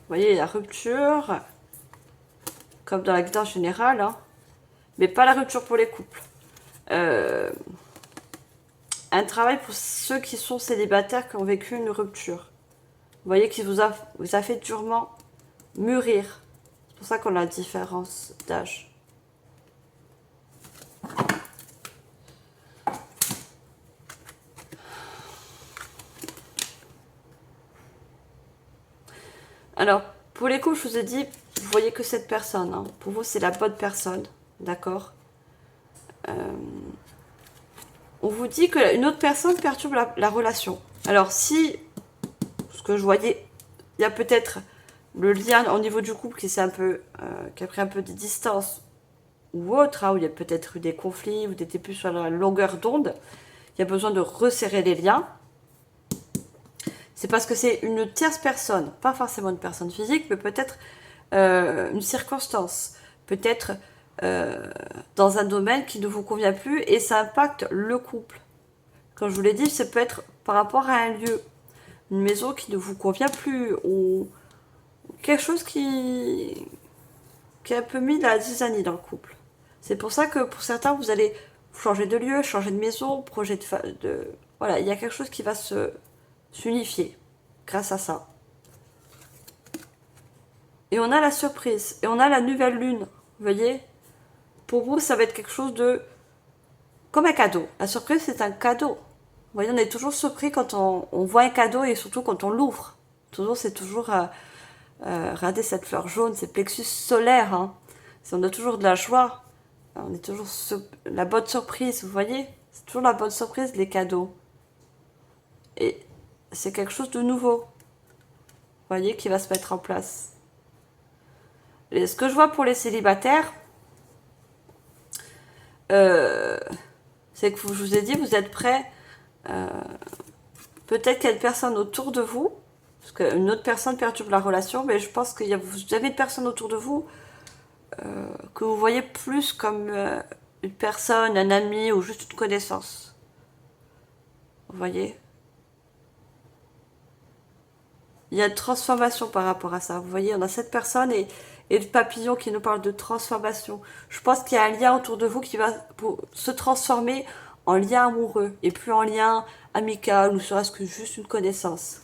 Vous voyez, la rupture, comme dans la guidance générale, hein, mais pas la rupture pour les couples. Un travail pour ceux qui sont célibataires, qui ont vécu une rupture. Vous voyez qu'il vous a fait durement mûrir. C'est pour ça qu'on a la différence d'âge. Alors, pour les coups, je vous ai dit, vous voyez que cette personne, hein, pour vous, c'est la bonne personne, d'accord? On vous dit qu'une autre personne perturbe la relation. Alors, si, ce que je voyais, il y a peut-être le lien au niveau du couple qui a pris un peu de distance ou autre, hein, où il y a peut-être eu des conflits, vous n'étiez plus sur la longueur d'onde, il y a besoin de resserrer les liens. C'est parce que c'est une tierce personne, pas forcément une personne physique, mais peut-être une circonstance, peut-être dans un domaine qui ne vous convient plus et ça impacte le couple. Comme je vous l'ai dit, ça peut être par rapport à un lieu, une maison qui ne vous convient plus ou quelque chose qui est un peu mis la zizanie dans le couple. C'est pour ça que pour certains, vous allez changer de lieu, changer de maison, projet de voilà, il y a quelque chose qui va s'unifier grâce à ça. Et on a la surprise, et on a la nouvelle lune, vous voyez. Pour vous, ça va être quelque chose de... comme un cadeau. La surprise, c'est un cadeau. Vous voyez, on est toujours surpris quand on voit un cadeau, et surtout quand on l'ouvre. Toujours, c'est toujours... regardez cette fleur jaune, c'est plexus solaire. Hein. On a toujours de la joie. On est toujours la bonne surprise, vous voyez. C'est toujours la bonne surprise, les cadeaux. Et c'est quelque chose de nouveau. Vous voyez, qui va se mettre en place. Et ce que je vois pour les célibataires, c'est que je vous ai dit, vous êtes prêts. Peut-être qu'il y a une personne autour de vous, parce qu'une autre personne perturbe la relation, mais je pense que vous avez une personne autour de vous que vous voyez plus comme une personne, un ami ou juste une connaissance. Vous voyez ? Il y a une transformation par rapport à ça. Vous voyez, on a cette personne et le papillon qui nous parle de transformation. Je pense qu'il y a un lien autour de vous qui va se transformer en lien amoureux et plus en lien amical ou serait-ce que juste une connaissance.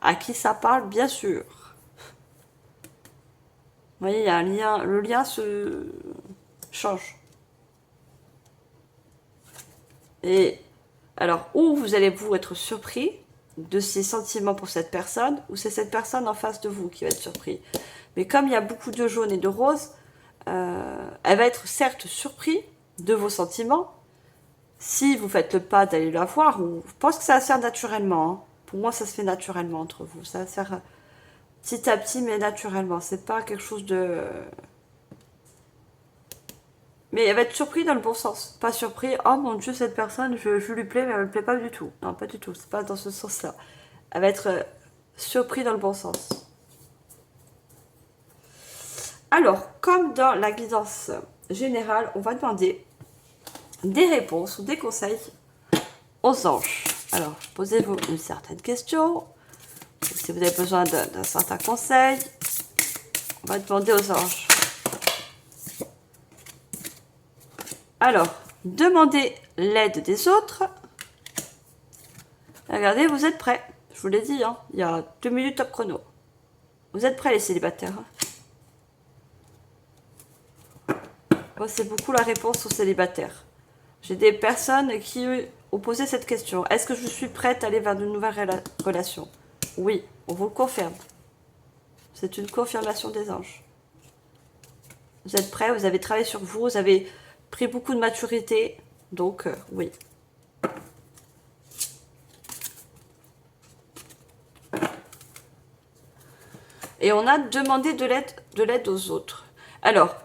À qui ça parle, bien sûr. Vous voyez, il y a un lien, le lien se change. Et alors, où vous allez vous être surpris de ces sentiments pour cette personne, ou c'est cette personne en face de vous qui va être surpris. Mais comme il y a beaucoup de jaune et de rose, elle va être certes surprise de vos sentiments, si vous faites le pas d'aller la voir, ou je pense que ça va se faire naturellement. Hein. Pour moi, ça se fait naturellement entre vous. Ça va se faire petit à petit, mais naturellement. C'est pas quelque chose de... Mais elle va être surprise dans le bon sens. Pas surpris, oh mon dieu, cette personne, je lui plais, mais elle me plaît pas du tout. Non, pas du tout. C'est pas dans ce sens-là. Elle va être surprise dans le bon sens. Alors, comme dans la guidance générale, on va demander des réponses ou des conseils aux anges. Alors, posez-vous une certaine question. Si vous avez besoin d'un certain conseil, on va demander aux anges. Alors, demandez l'aide des autres. Regardez, vous êtes prêts. Je vous l'ai dit, hein, il y a 2 minutes top chrono. Vous êtes prêts, les célibataires. Moi, c'est beaucoup la réponse aux célibataires. J'ai des personnes qui ont posé cette question. Est-ce que je suis prête à aller vers de nouvelles relations? Oui, on vous le confirme. C'est une confirmation des anges. Vous êtes prêts, vous avez travaillé sur vous, vous avez pris beaucoup de maturité. Donc, oui. Et on a demandé de l'aide aux autres. Alors,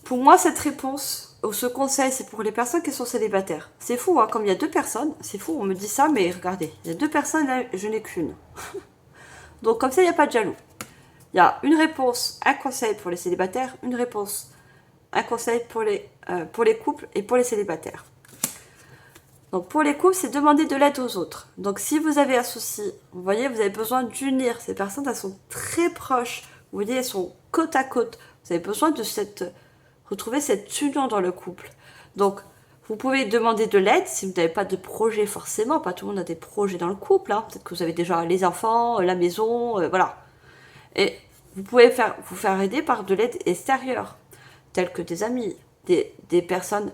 pour moi, cette réponse, ou ce conseil, c'est pour les personnes qui sont célibataires. C'est fou, hein, comme il y a 2 personnes, c'est fou, on me dit ça, mais regardez, il y a 2 personnes, là, je n'ai qu'une. Donc, comme ça, il n'y a pas de jaloux. Il y a une réponse, un conseil pour les célibataires, une réponse, un conseil pour les couples et pour les célibataires. Donc, pour les couples, c'est demander de l'aide aux autres. Donc, si vous avez un souci, vous voyez, vous avez besoin d'unir. Ces personnes, elles sont très proches. Vous voyez, elles sont côte à côte. Vous avez besoin de retrouver cette union dans le couple. Donc, vous pouvez demander de l'aide si vous n'avez pas de projet forcément. Pas tout le monde a des projets dans le couple. Hein. Peut-être que vous avez déjà les enfants, la maison, voilà. Et vous pouvez vous faire aider par de l'aide extérieure, telle que des amis, des personnes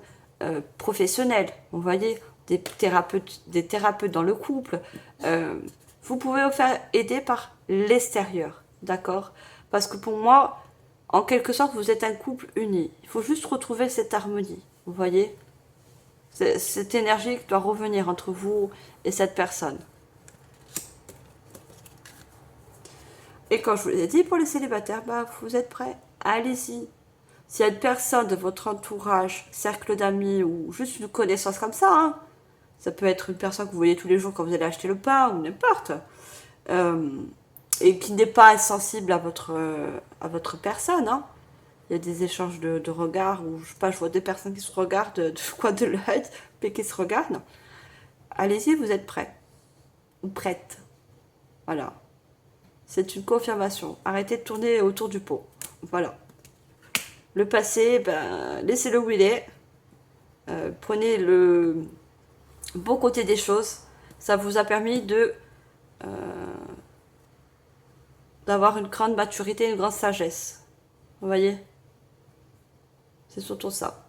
professionnelles. Vous voyez, des thérapeutes dans le couple. Vous pouvez vous faire aider par l'extérieur, d'accord? Parce que pour moi, en quelque sorte, vous êtes un couple uni. Il faut juste retrouver cette harmonie, vous voyez? Cette énergie qui doit revenir entre vous et cette personne. Et quand je vous l'ai dit, pour les célibataires, bah, vous êtes prêts? Allez-y. S'il y a une personne de votre entourage, cercle d'amis ou juste une connaissance comme ça, hein, ça peut être une personne que vous voyez tous les jours quand vous allez acheter le pain ou n'importe, et qui n'est pas insensible à votre personne, hein, il y a des échanges de regards, ou je sais pas, je vois deux personnes qui se regardent, de l'œil, puis qui se regardent. Allez-y, vous êtes prêts. Ou prêtes. Voilà. C'est une confirmation. Arrêtez de tourner autour du pot. Voilà. Le passé, ben, laissez-le où il est. Prenez le bon côté des choses. Ça vous a permis d'avoir une grande maturité, une grande sagesse. Vous voyez? C'est surtout ça.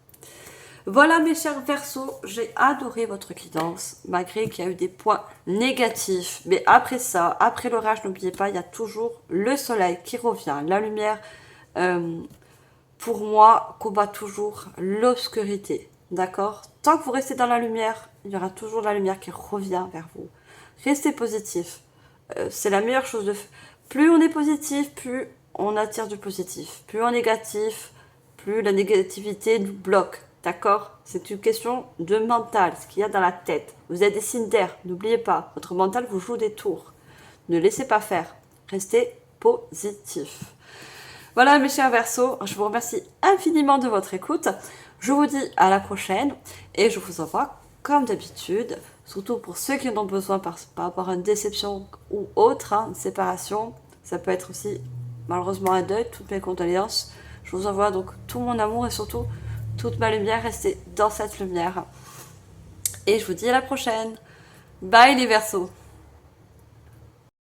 Voilà mes chers Verseaux, j'ai adoré votre guidance, malgré qu'il y a eu des points négatifs. Mais après ça, après l'orage, n'oubliez pas, il y a toujours le soleil qui revient. La lumière, pour moi, combat toujours l'obscurité. D'accord? Tant que vous restez dans la lumière, il y aura toujours la lumière qui revient vers vous. Restez positif. C'est la meilleure chose de faire. Plus on est positif, plus on attire du positif. Plus on est négatif, plus la négativité nous bloque. D'accord? C'est une question de mental, ce qu'il y a dans la tête. Vous êtes des signes d'air, n'oubliez pas. Votre mental vous joue des tours. Ne laissez pas faire. Restez positif. Voilà mes chers Verseaux, je vous remercie infiniment de votre écoute. Je vous dis à la prochaine et je vous envoie comme d'habitude, surtout pour ceux qui en ont besoin par rapport à une déception ou autre, une séparation. Ça peut être aussi malheureusement un deuil, toutes mes condoléances. Je vous envoie donc tout mon amour et surtout toute ma lumière. Restez dans cette lumière. Et je vous dis à la prochaine. Bye les Verseaux.